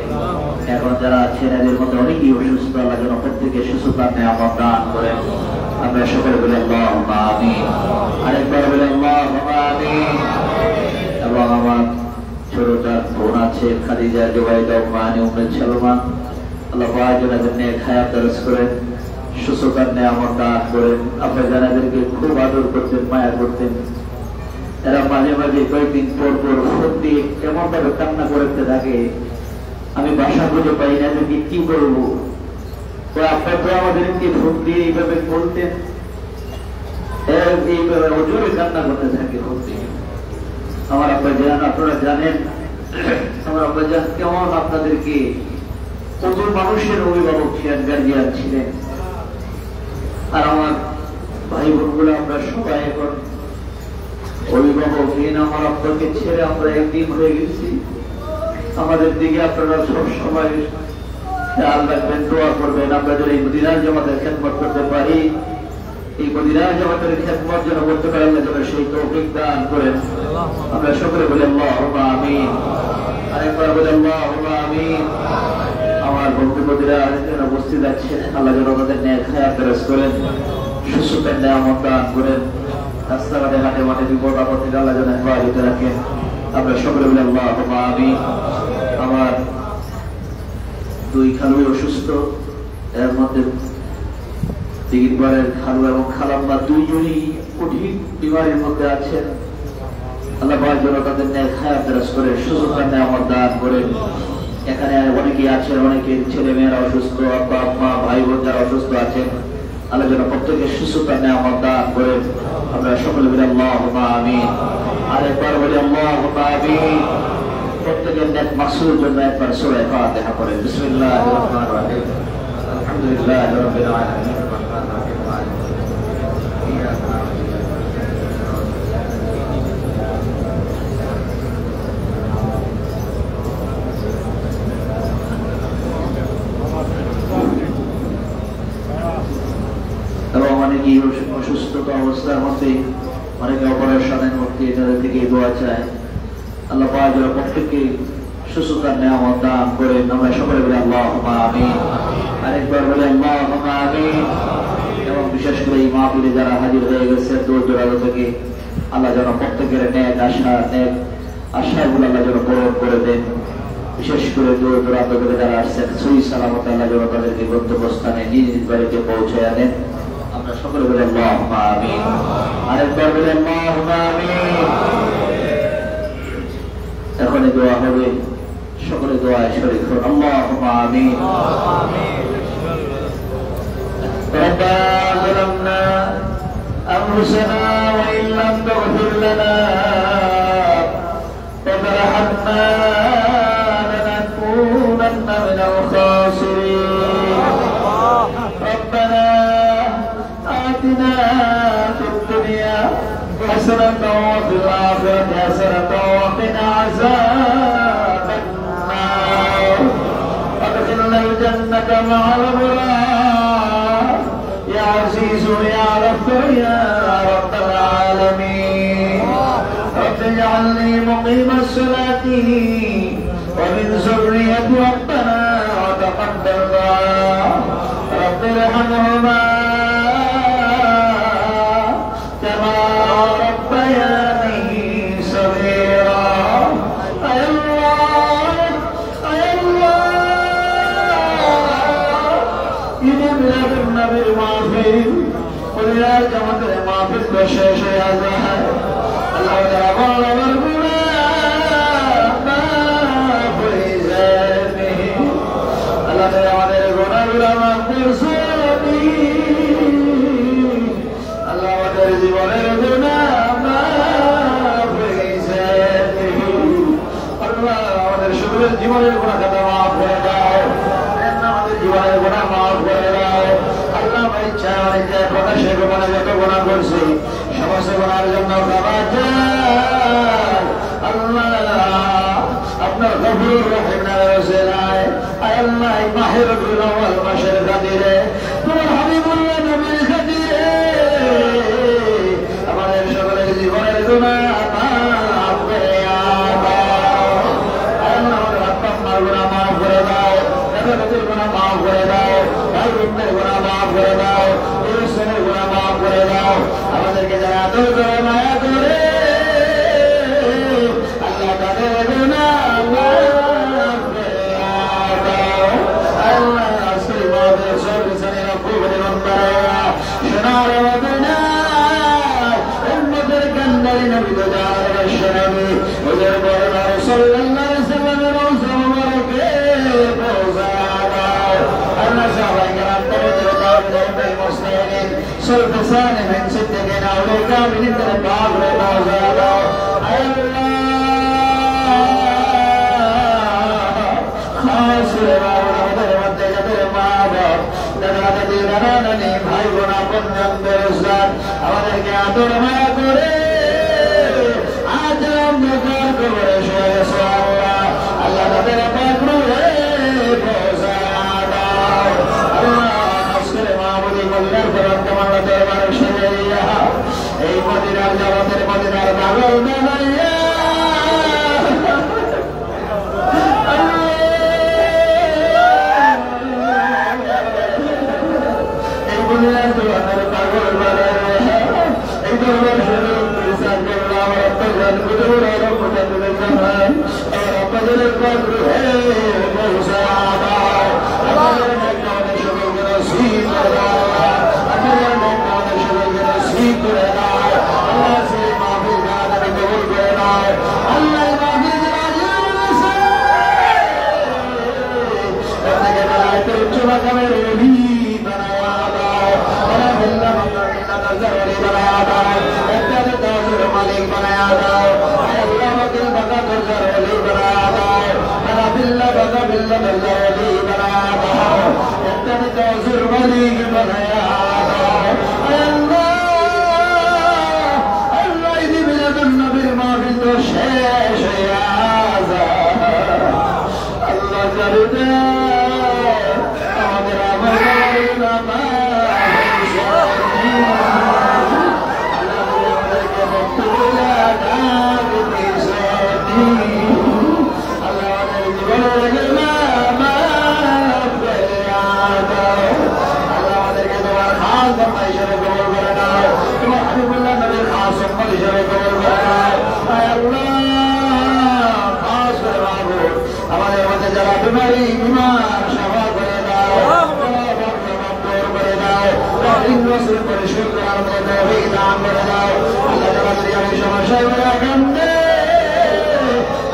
এখন যারা আছেন এদের মধ্যে অনেকেই অসুস্থ, আল্লাহ যেন প্রত্যেকের সুস্থতার নেয়ামত দান করেন। আমরা সকলে বলি আল্লাহুম্মা আমিন। আরেকবার বলি আল্লাহুম্মা আমিন। এবং আমার ছোটটা বোন আছে খাদিজা, জুবাইদা, উম্মানি, উম্মে সালমা, আল্লাহ পাক যেন এদের নেক হায়াত দারাজ করেন, সুস্থতার নেয়ামত দান করেন। আপনি যাদেরকে খুব আদর করতেন, মায়া করতেন, এরা মাঝে মাঝে কয়েকদিন পর পর ফোন দিয়ে এমন ভাবে কান্না করতে থাকে, আমি বাসা খুঁজে পাই না, আমি কি করবো। আপনার তো আমাদেরকে ফোন দিয়ে এইভাবে বলতেন, এইভাবে অজুরে কান্না করতে থাকে ফোন দিয়ে। আমার আব্বা জান, আপনারা জানেন আমার আব্বা জান কেমন আপনাদেরকে কত মানুষের অভিভাবক ছিলেন, গার্জিয়ান ছিলেন। আর আমার ভাই বোনগুলো আমরা সবাই এখন অভিভাবকহীন। আমার আব্বাকে ছেড়ে আমরা একদিন হয়ে গেছি। আমাদের দিকে আপনারা সব সময় খেয়াল রাখবেন, দোয়া করবেন। আমরা যেন এই মদিনার জামাতের খেদমত করতে পারি, এই মদিনার জামাতের খেদমত যেন করতে পারি, আল্লাহ যেন সেই তৌফিক দান করেন। আমরা সকলে বলি আল্লাহুম্মা আমিন। আরেকবার বলি আল্লাহুম্মা আমিন। আমার বন্ধু বন্ধুরা যেন উপস্থিত আছেন, আল্লাহ যেন তাদের নেক হায়াত দারাজ করেন, সুস্থতার নেয়ামত দান করেন। রাস্তাঘাটে ঘাটে মাঠে বিপদ আপদ থেকে আল্লাহ যেন হেফাজতে রাখেন। আমরা সকলে বলি আল্লাহুম্মা আমিন। আমার দুই খালুই অসুস্থ, এর মধ্যে দিগিরপাড়ের খালু এবং খালাম্মা দুইজনই কঠিন বিমারির মধ্যে আছেন। আল্লাহ পাক যেন তাদের নেক হায়াত দারাজ করে, সুস্থতার নেয়ামত দান করেন। এখানে অনেকেই আছেন, অনেকের ছেলে মেয়েরা অসুস্থ, আব্বা আম্মা ভাই বোন যারা অসুস্থ আছেন, আল্লাহ যেন প্রত্যেকের সুস্থতা নিয়ামত দান করেন। আমরা সকলে বলি আল্লাহুম্মা আমিন। আরেকবার বলি আল্লাহুম্মা আমিন। প্রত্যেকের নেক মাকসুদের জন্য একবার সূরা ফাতিহা পড়েন। বিসমিল্লাহির রহমানির রহিম। আলহামদুলিল্লাহি রাব্বিল আলামিন। এবং অনেকেই অসুস্থতা অবস্থার মধ্যে, অনেকে অপারেশনের মধ্যে, তাদের থেকে দোয়া চায়। আল্লাহ পাক যেন প্রত্যেককে সুস্থতার নিয়ামত দান করেন। আমরা সকলে বলি আল্লাহুম্মা আমিন। আরেকবার বলি আল্লাহুম্মা আমিন। এবং বিশেষ করে এই মাহফিলে যারা হাজির হয়ে গেছে দূর দূরান্ত থেকে, আল্লাহ যেন প্রত্যেকের নেক আশাগুলো আল্লাহ যেন পূরণ করে দেন। বিশেষ করে দূর দূরান্ত থেকে যারা আসছেন সহি সালামত আল্লাহ যেন তাদেরকে গন্তব্যস্থানে নিজ নিজ বাড়িতে পৌঁছায় দেন। আমরা সকলে বলি আল্লাহুম্মা আমিন। আরেকবার বলি আল্লাহুম্মা আমিন। এখন দোয়া হবে, সকলে দোয়ায় শরীক হন। আল্লাহুম্মা আমিন। ربنا ظلمنا أنفسنا وإن لم تغفر لنا وترحمنا لنكونن من الخاسرين. ربنا آتنا في الدنيا حسنة وفي الآخرة حسنة وقنا عذاب النار. أدخلنا الجنة مع الأبرار يا عزيز يا غفور يا رب العالمين. رب اجعلني مقيم الصلاة ومن ذريتي ربنا وتقبل دعاء. رب ارحمهما كما ربياني صغيرا. أي الله إذن لكم بالمعافين قل يا جماعة المعافين بشيش يا زهر الله تعالى وربنا ما فريزانه الله تعالى وربنا ما فريزانه الله تعالى وربنا ما فريزانه الله تعالى شكر জীবনের গুনাহ খাতা maaf করে দাও, আমাদের জীবনের গুনাহ maaf করে দাও। আল্লাহ আমার ইচ্ছা অনেকে প্রকাশে গোপনে যত গুনাহ করছি সমস্ত গুনাহের জন্য ক্ষমা চাই। আল্লাহ আপনার গফুর রহিম নামের ওসিলায় আল্লাহ এই মাহে রবিউল আউয়াল মাসের খাতিরে তোমার হাবিবুল্লাহ নবীর খাতিরে আমাদের সকলের জীবনের গুনাহ maaf করে দাও। আল্লাহ আমাদের আত্মার গুনাহ maaf করে দাও, নবীর গুনাহ maaf করে দাও, ভাই বোনদের গুনাহ maaf করে দাও, ইসলামের গুনাহ maaf করে দাও। আমাদেরকে যারা আদর করে মায়া করে আল্লাহ তাদের গুনাহ maaf করে দাও। আল্লাহ আসল মাদের সব বিছানে রব্বু বলে নন্দরা সোনার মদিনা উম্মতের কান্দারি নবী তো জানার শরণে ওদের বড় সাল্লাল্লাহু আলাইহি ওয়াসাল্লামের রওজা মুবারকে পৌঁছা দাও। আল্লাহ সবাই গ্রাম করে দাও মুসলিমিন সুলতান من صدقين أولئك من الباب والموزع. আল্লাহ খাস করে আমাদের মধ্যে যাদের মা বাপ দাদা দাদি নানা নানি ভাই বোন আপন জন বেরোজগার আমাদেরকে আদর মায়া করে আজ অন্ধকার করে শুয়েছে আল্লাহ আল্লাহ তাদের পাকড়ে পৌঁছা দাও। আল্লাহ খাস করে মাহমুদি মোল্লার ফেরত তোমার দরবারে সাজাইয়া এই মদিনার জগতের মদিনার পাগল বানাইয়া এই মদিনার জগতের পাগল বানাইয়া এই দরবার শরীফ পরিচার করলাম আমার অত্যন্ত গুরুর রহমতে তুলে জানাই আমার আপনাদের পাগড়ে পৌঁছা দাও। আমাদের নেতা অনেক সকলকে নসিব করে দাও, আমাদের নেতা অনেক সকলকে নসিব করে দাও। আল্লাহ সেই মাহফিল গান আমি কবুল করে দাও। আল্লাহ মাহফিল আমাদের আমাদের মধ্যে যারা বিমারি বিমার সেবা করে দাও করে দাও পরিশোধ করার মধ্যে দান করে দাও আল্লাহ যারা যদি আমি সমস্যায় বলে কান্দে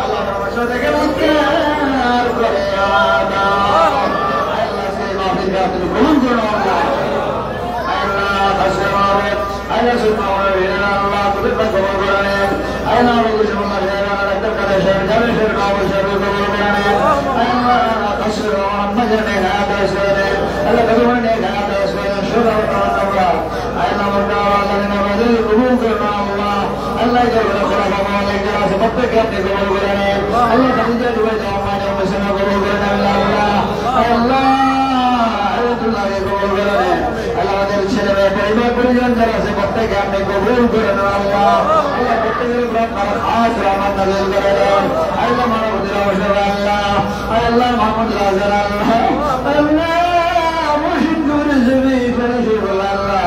আল্লাহ সমস্যা থেকে উদ্ধার করে দাও আল্লাহ সেই মাফির কাছে গ্রহণ করো আল্লাহ কাছে মাফির আল্লাহ সুবহানাহু ওয়া তাআলা আল্লাহ তুমি কবুল করেন আল্লাহ আমাদের জীবনে একটা করে জানে কবুল করেন আল্লাহ কাছে আমাদের হাতে আছে আল্লাহ কবুল নেক হাতে আছে সুবহানাল্লাহ আল্লাহ আমাদের কবুল করুন আল্লাহ আল্লাহ যারা খোলা বাবা যারা আছে প্রত্যেককে আপনি কবুল করেন আল্লাহ তাদের দুআ দাও আমাদের মুসলিম কবুল করেন আল্লাহ আল্লাহ আল্লাহ কবুল করেন আল্লাহ আমাদের ছেলে মেয়ে পরিবার পরিজন যারা আছে প্রত্যেককে আপনি কবুল করেন আল্লাহ আল্লাহ প্রত্যেকের উপর আপনার খাস রহমত নাযিল করে দেন আল্লাহ মানবদের অবসর আল্লাহ আল্লাহ মাহমুদ রাজা আল্লাহ আল্লাহ মুশিদুর জমি ফরিশুল আল্লাহ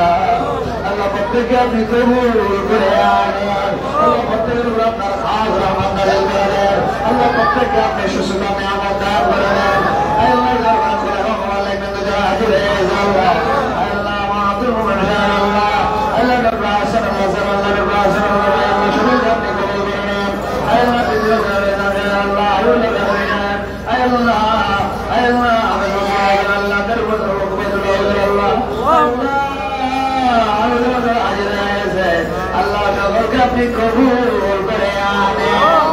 আল্লাহ প্রত্যেককে আপনি কবুল করে আনেন আল্লাহ প্রত্যেকের উপর আপনার খাস রহমত নাযিল করে দেন আল্লাহ প্রত্যেককে আপনি সুস্থতা নিয়ামত দান করে দেন আল্লাহ দরবার করে রহমান লাগবেন তো যারা হাজির হয়ে যাও আল্লাহ মাহমুদ আল্লাহ আল্লাহ দরবার সাল্লাল্লাহু আলাইহি ওয়া সাল্লাম আল্লাহ সবাইকে আপনি কবুল করে নেন আল্লাহ বিজয় করে দেন আল্লাহ আল্লাহ আল্লাহ আল্লাহ আল্লাহ দরবার আল্লাহ আল্লাহ সকলকে আপনি কবুল করে আনেন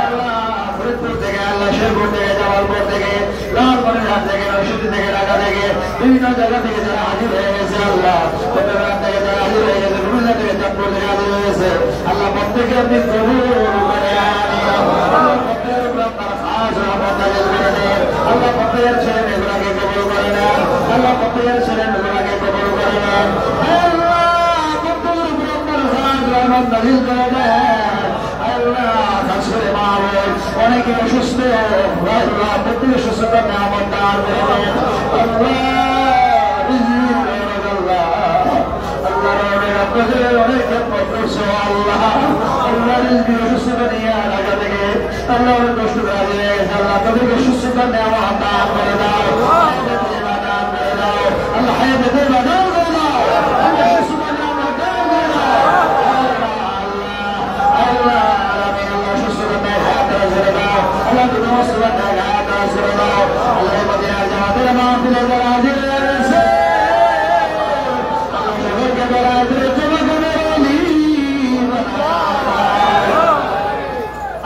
আল্লাহ ফরিদপুর থেকে আল্লাহ শেরপুর থেকে জামালপুর থেকে লালমনিরহাট থেকে নরসিংদী থেকে ঢাকা থেকে বিভিন্ন জায়গা থেকে যারা হাজির হয়ে গেছে আল্লাহ চট্টগ্রাম থেকে যারা হাজির হয়ে গেছে বিভিন্ন থেকে চাঁদপুর থেকে হাজির হয়ে গেছে আল্লাহ প্রত্যেকে আপনি কবুল করে আনেন আল্লাহ প্রত্যেকের উপর আপনার খাস রহমত নাযিল করে দেন আল্লাহ প্রত্যেকের ছেলে মেয়েগুলোকে কবুল করে নেন আল্লাহ প্রত্যেকের ছেলে মেয়েগুলোকে কবুল করে নেন আল্লাহ প্রত্যেকের উপর আপনার খাস রহমত নাযিল করে দেন আল্লাহ খাস করে মাহবুব অনেকে অসুস্থ আল্লাহ প্রত্যেকের সুস্থতা নিয়ামত দান করে দেন অনেক খেদমত করছো আল্লাহ আল্লাহ রিজকির সুস্থতা নিয়ে ঢাকা থেকে আল্লাহ অনেক কষ্ট করে হাজির হয়ে গেছে আল্লাহ তাদেরকে সুস্থতা নিয়ামত দান করে দাও দান করে দাও আল্লাহ হায়াতে দান করে দাও আল্লাহ সুস্থতা নিয়ামত দান করে দাও আল্লাহ আমিন আল্লাহ সুস্থতা নিয়ামত করে দাও আল্লাহ তুমি সুস্থতা নিয়ামত করে দাও আল্লাহ মদিনা জামাতের মাহফিলে যারা হাজির হয়ে গেছে আল্লাহ সকলকে যারা হাজির হয়েছে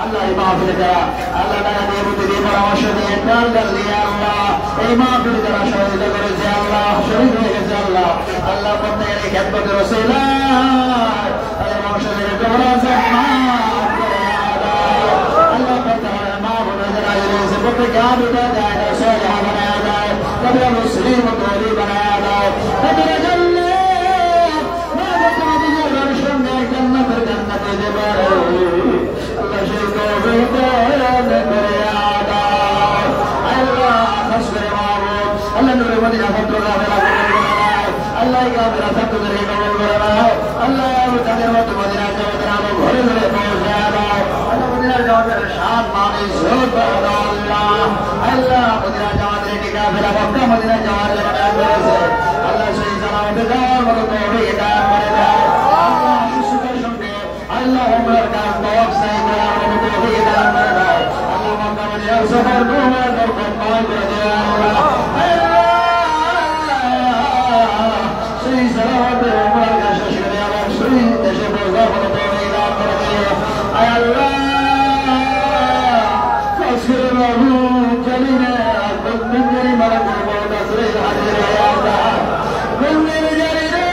আল্লাহ এই মাহফিলে যারা আল্লাহ টাকা দিয়ে বুদ্ধি দিয়ে পরামর্শ দিয়ে প্রাণ দিয়ে আল্লাহ এই মাহফিলে যারা সহযোগিতা করেছে আল্লাহ শহীদ হয়ে গেছে আল্লাহ আল্লাহ প্রত্যেকের এই খেদমতের ওসিলায় পরামর্শ দিয়ে আল্লাহ প্রত্যেকের মা বোন যারা রয়েছে প্রত্যেকে আবিদা দেয় না সহজা বানায় দেয় তবে মুসলিম তৈরি বানায় দাও তাদের সঙ্গে জান্নাতের জান্নাতে দেবে আল্লাহ সেই তৌফিক দান করে দাও আল্লাহ খাস করে মাহবুব আল্লাহ নূরে মদিনা ফতরা আল্লাহ কাবেরা ছাত্রদেরকে কবুল করে নাও আল্লাহ তাদের মতো মদিনা জামাতের আলো ঘরে ঘরে পৌঁছে দাও আল্লাহ মদিনা জামাতের সাত মানে জোর দাও আল্লাহ আল্লাহ মদিনা জামাতের একটি কাফেলা মক্কা মদিনা যাওয়ার জন্য করেছে আল্লাহ সেই জামাতে যাওয়ার মতো তৌফিক দান করে দাও আল্লাহ সুস্থতার সঙ্গে আল্লাহ উমরার কাজ তওয়াফ সাই করার মতো তৌফিক দান করে দাও আল্লাহ মক্কা মদিনা সফর করার বরকত কবুল করে দাও আল্লাহ সেই সালামতে উমরার কাজ শেষ করে আবার সেই দেশে পৌঁছার মতো তৌফিক দান করে দাও আল্লাহ কাসির বাবু জালিনা বন্দরি মারা করবো নাসরে হাজির হয়ে আল্লাহ বন্দরি জালিনা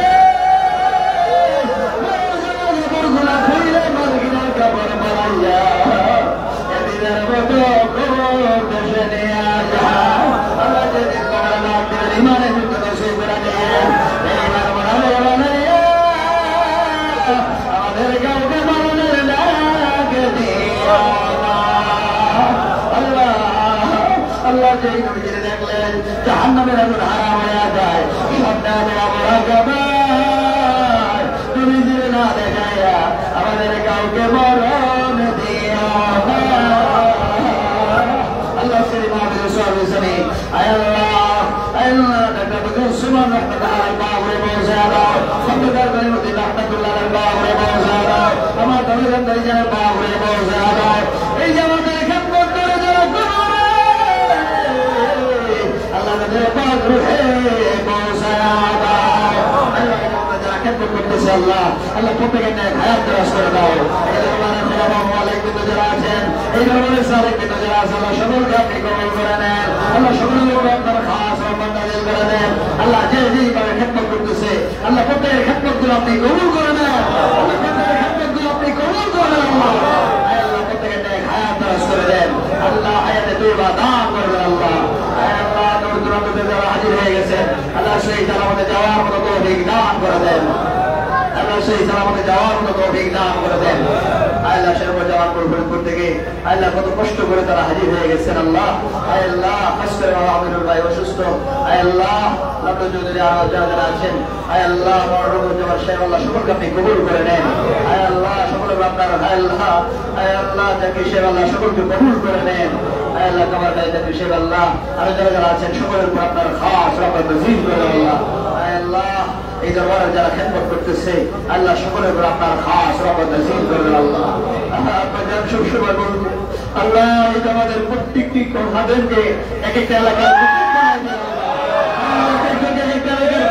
বরগুলা খুইলে মারগিনা কবর মারাইয়া এদিনের মতো কবর দেশে নিয়ে আসা কাউকে মরণ দিও না আল্লাহ শ্রী মাহমুদ সাল্লাল্লাহু আল্লাহ আল্লাহ ডাক্তার বদর সুবহান রাহমাতুল্লাহ বাবরে মওজাদা সত্যকার গনিমতি রাহমাতুল্লাহ বাবরে মওজাদা আমার দরজার দরজার বাবরে মওজাদা এই যে আমাদের খেদমত করে যারা করে আল্লাহ তাদের পাক রূহে মওজাদা আল্লাহ যারা খেদমত করতেছে আল্লাহ আল্লাহ প্রত্যেকের নেক হায়াত দারাজ করে দাও এই দরবারে সালামু আলাইকুম যারা আছেন এই দরবারে সালাম যারা আছেন আল্লাহ সকলকে আপনি কবুল করে নেন আল্লাহ সকলের উপর আপনার খাস রহমত নাযিল করে দেন আল্লাহ যে যেভাবে খেদমত করতেছে আল্লাহ প্রত্যেকের খেদমতগুলো আপনি কবুল করে নেন আল্লাহ প্রত্যেকের খেদমতগুলো আপনি কবুল করে নেন আল্লাহ প্রত্যেকের নেক হায়াত দারাজ করে দেন আল্লাহ হায়াতে তওবা দান করে দেন আল্লাহ দূর দূরান্তে যারা হাজির হয়ে গেছে আল্লাহ সেই সালামতে যাওয়ার মতো তৌফিক দান করে দেন আল্লাহ সেই সালামতে যাওয়ার মতো তৌফিক দান করে দেন আল্লাহ শেরপুর যাওয়ার পর ফরিদপুর থেকে আল্লাহ কত কষ্ট করে তারা হাজির হয়ে গেছেন আল্লাহ আল্লাহ কষ্টের আমিনুল ভাই অসুস্থ আল্লাহ লক্ষ্য চৌধুরী আরো যারা আছেন আল্লাহ মরহুম সাহেব আল্লাহ সকলকে আপনি কবুল করে নেন আল্লাহ সকলকে আপনার আল্লাহ যাকে সাহেব আল্লাহ সকলকে কবুল করে নেন আল্লাহ তোমার ভাই যাকে সাহেব আল্লাহ আরো যারা আছেন সকলের উপর আপনার খাস রহমত নাযিল করে আল্লাহ আল্লাহ এই দরবারে যারা খেদমত করতেছে আল্লাহ সকলের উপর আপনার খাস রহমত নাযিল করবেন আল্লাহ আপনার সবসময় বলবো আল্লাহ এই আমাদের প্রত্যেকটি খাদেমকে এক একটা এলাকার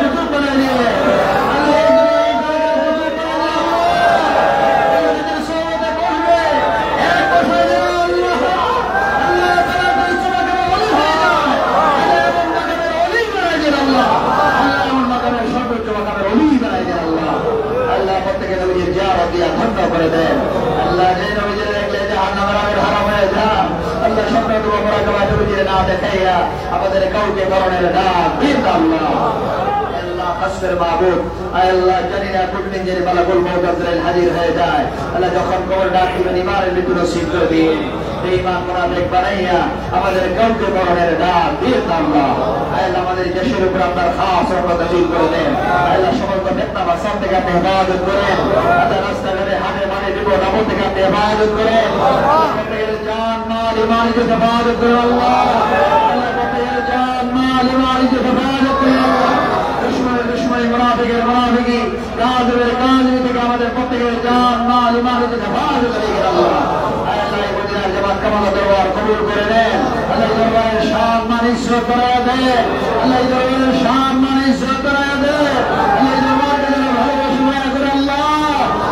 কুতুব বানায় দিয়ে ধন্য করে দেন আল্লাহ যে নবীজির দেখলে জাহান্নামের আগুন হারাম হয়ে যান আল্লাহ স্বপ্ন দুঃখ করা জমা নবীজির না দেখাইয়া আমাদের কাউকে মরণের ডাক দিন আল্লাহ আল্লাহ কষ্টের মাহবুব আল্লাহ জানি না কোনদিন যে মালাকুল মউত আজরাইল হাজির হয়ে যায় আল্লাহ যখন কবর ডাক দিবেন ইমানের মৃত্যু নসিব করে দিন ঈমান মুনাফিক বানাইয়া আমাদের কাউকে মরণের ডাক দিন আল্লাহ আল্লাহ আমাদের দেশের উপর আপনার খাস রহমত নাযিল করে দেন আল্লাহ সমস্ত নেতা বা সব থেকে আপনি হেফাজত করেন আল্লাহ রাস্তাঘাটে হাটে মানে বিপদ আপদ থেকে আপনি হেফাজত করেন প্রত্যেকের জান মাল ঈমান ইজ্জত হেফাজত করেন আল্লাহ আল্লাহ প্রত্যেকের জান মাল ঈমান ইজ্জত হেফাজত করেন আল্লাহ দুশমন মুনাফিকের মুনাফিকি কাযিবের কাযিবি থেকে আমাদের প্রত্যেকের জান মাল ঈমান ইজ্জত হেফাজত করেন আল্লাহ আল্লাহ মদিনার জামাত কামাল দরবার কবুল করে নেন আল্লাহ দরবারের শান মান ইজ্জত করায় দেন আল্লাহ দরবারের শান মান ইজ্জত করায় দেন আল্লাহ দরবারকে যেন ভালোবাসি মায়া করে আল্লাহ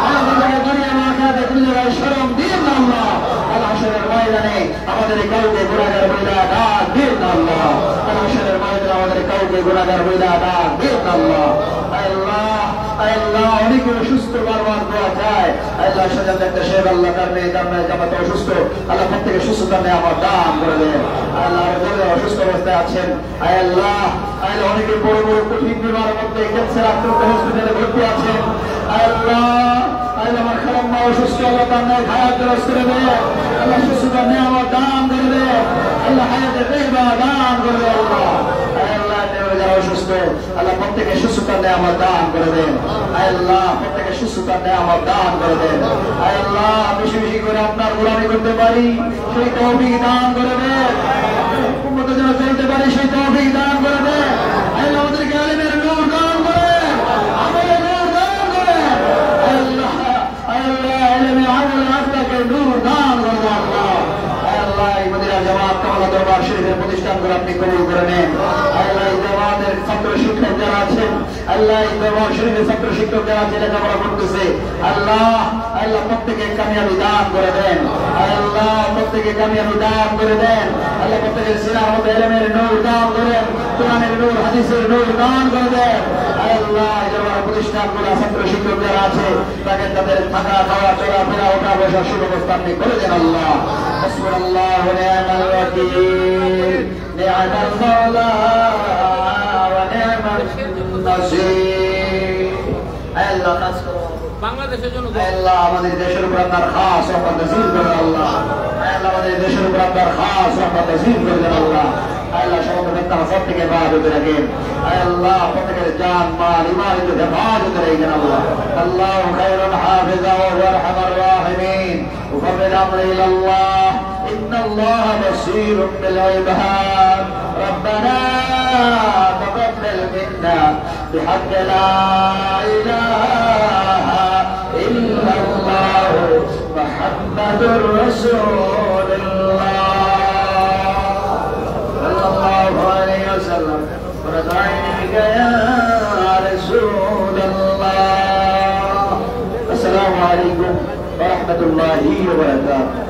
আল্লাহ দুনিয়া আখিরাতে কোন জায়গায় শরম দিন না আল্লাহ আল্লাহ হাশরের ময়দানে আমাদের কাউকে গুনাহগার বইলা ডাক দিন না আল্লাহ আল্লাহ হাশরের ময়দানে আমাদের কাউকে গুনাহগার বইলা ডাক দিন না আল্লাহ আল্লাহ আল্লাহ অনেকে সুস্থ বারবার দোয়া চায় আল্লাহ সাজান একটা শেখ আল্লাহ তার মেয়ে জামাত অসুস্থ আল্লাহ প্রত্যেকে সুস্থতার নিয়ে আমার দান করে দেন আল্লাহ অসুস্থ অবস্থায় আছেন আল্লাহ আল্লাহ অনেকে বড় বড় কঠিন বিমারের মধ্যে ক্যান্সার আক্রান্ত হসপিটালে ভর্তি আছেন আল্লাহ আল্লাহ আমার খারাপ মা অসুস্থ আল্লাহ তার নেয় হায়াত দারাজ করে দেয় আল্লাহ সুস্থতার নিয়ে আমার দান করে দেয় আল্লাহ হায়াতে তৈবা দান করে দেয় আল্লাহ যারা অসুস্থ আল্লাহ প্রত্যেকে সুস্থতার নেয় আমার দান করে দেন আল্লাহ প্রত্যেকে সুস্থতার নেয় আমার দান করে দেন আল্লাহ বেশি বেশি করে আপনার গোলামি করতে পারি সেই তৌফিক দান করে দেন উম্মতে যেন চলতে পারি সেই তৌফিক দান করে দেন আল্লাহ আমাদেরকে আলিমের নূর দান করেন আমলের নূর দান করেন আল্লাহ আল্লাহ আলিমে আমলের আত্মাকে নূর দান করে দেন আল্লাহ আল্লাহ এই মদিনার জামাত কামাল দরবার শরীফের প্রতিষ্ঠান করে আপনি কবুল করে নেন আল্লাহ এই জামাতের ছাত্র শিক্ষক যারা আছেন আল্লাহ এই দরবার শরীফের ছাত্র শিক্ষক যারা আছে লেখাপড়া করতেছে আল্লাহ আল্লাহ প্রত্যেকে কামিয়াবি দান করে দেন আল্লাহ প্রত্যেকে কামিয়াবি দান করে দেন আল্লাহ প্রত্যেকের সিনার মধ্যে ইলমের নূর দান করেন কোরআনের নূর হাদিসের নূর দান করে দেন আল্লাহ এই দরবার প্রতিষ্ঠানগুলো ছাত্র শিক্ষক যারা আছে তাকে তাদের থাকা খাওয়া চলাফেরা ওঠা বসার সুব্যবস্থা আপনি করে দেন আল্লাহ হাসবুনাল্লাহু ওয়া নি'মাল ওয়াকিল নি'মাল মাওলা ওয়া নি'মাল নাসির আল্লাহ খাস করো বাংলাদেশের জন্য আল্লাহ আমাদের দেশের উপর আপনার খাস রহমত নাযিল করুন আল্লাহ আল্লাহ আমাদের দেশের উপর আপনার খাস রহমত নাযিল করুন আল্লাহ আল্লাহ সমস্ত ব্যক্তি সব থেকে হেফাজত রাখেন আল্লাহ প্রত্যেকের জান মাল ঈমান ইজ্জত হেফাজত রাখেন আল্লাহ আল্লাহু খায়রুল হাফিজা ওয়া আরহামার রাহিমিন الأمر إلى الله إن الله بصير بالعباد ربنا تقبل منا بحق لا إله إلا الله محمد رسول الله صلى الله عليه وسلم ونطعنك يا رسول الله. السلام عليكم ورحمة الله وبركاته.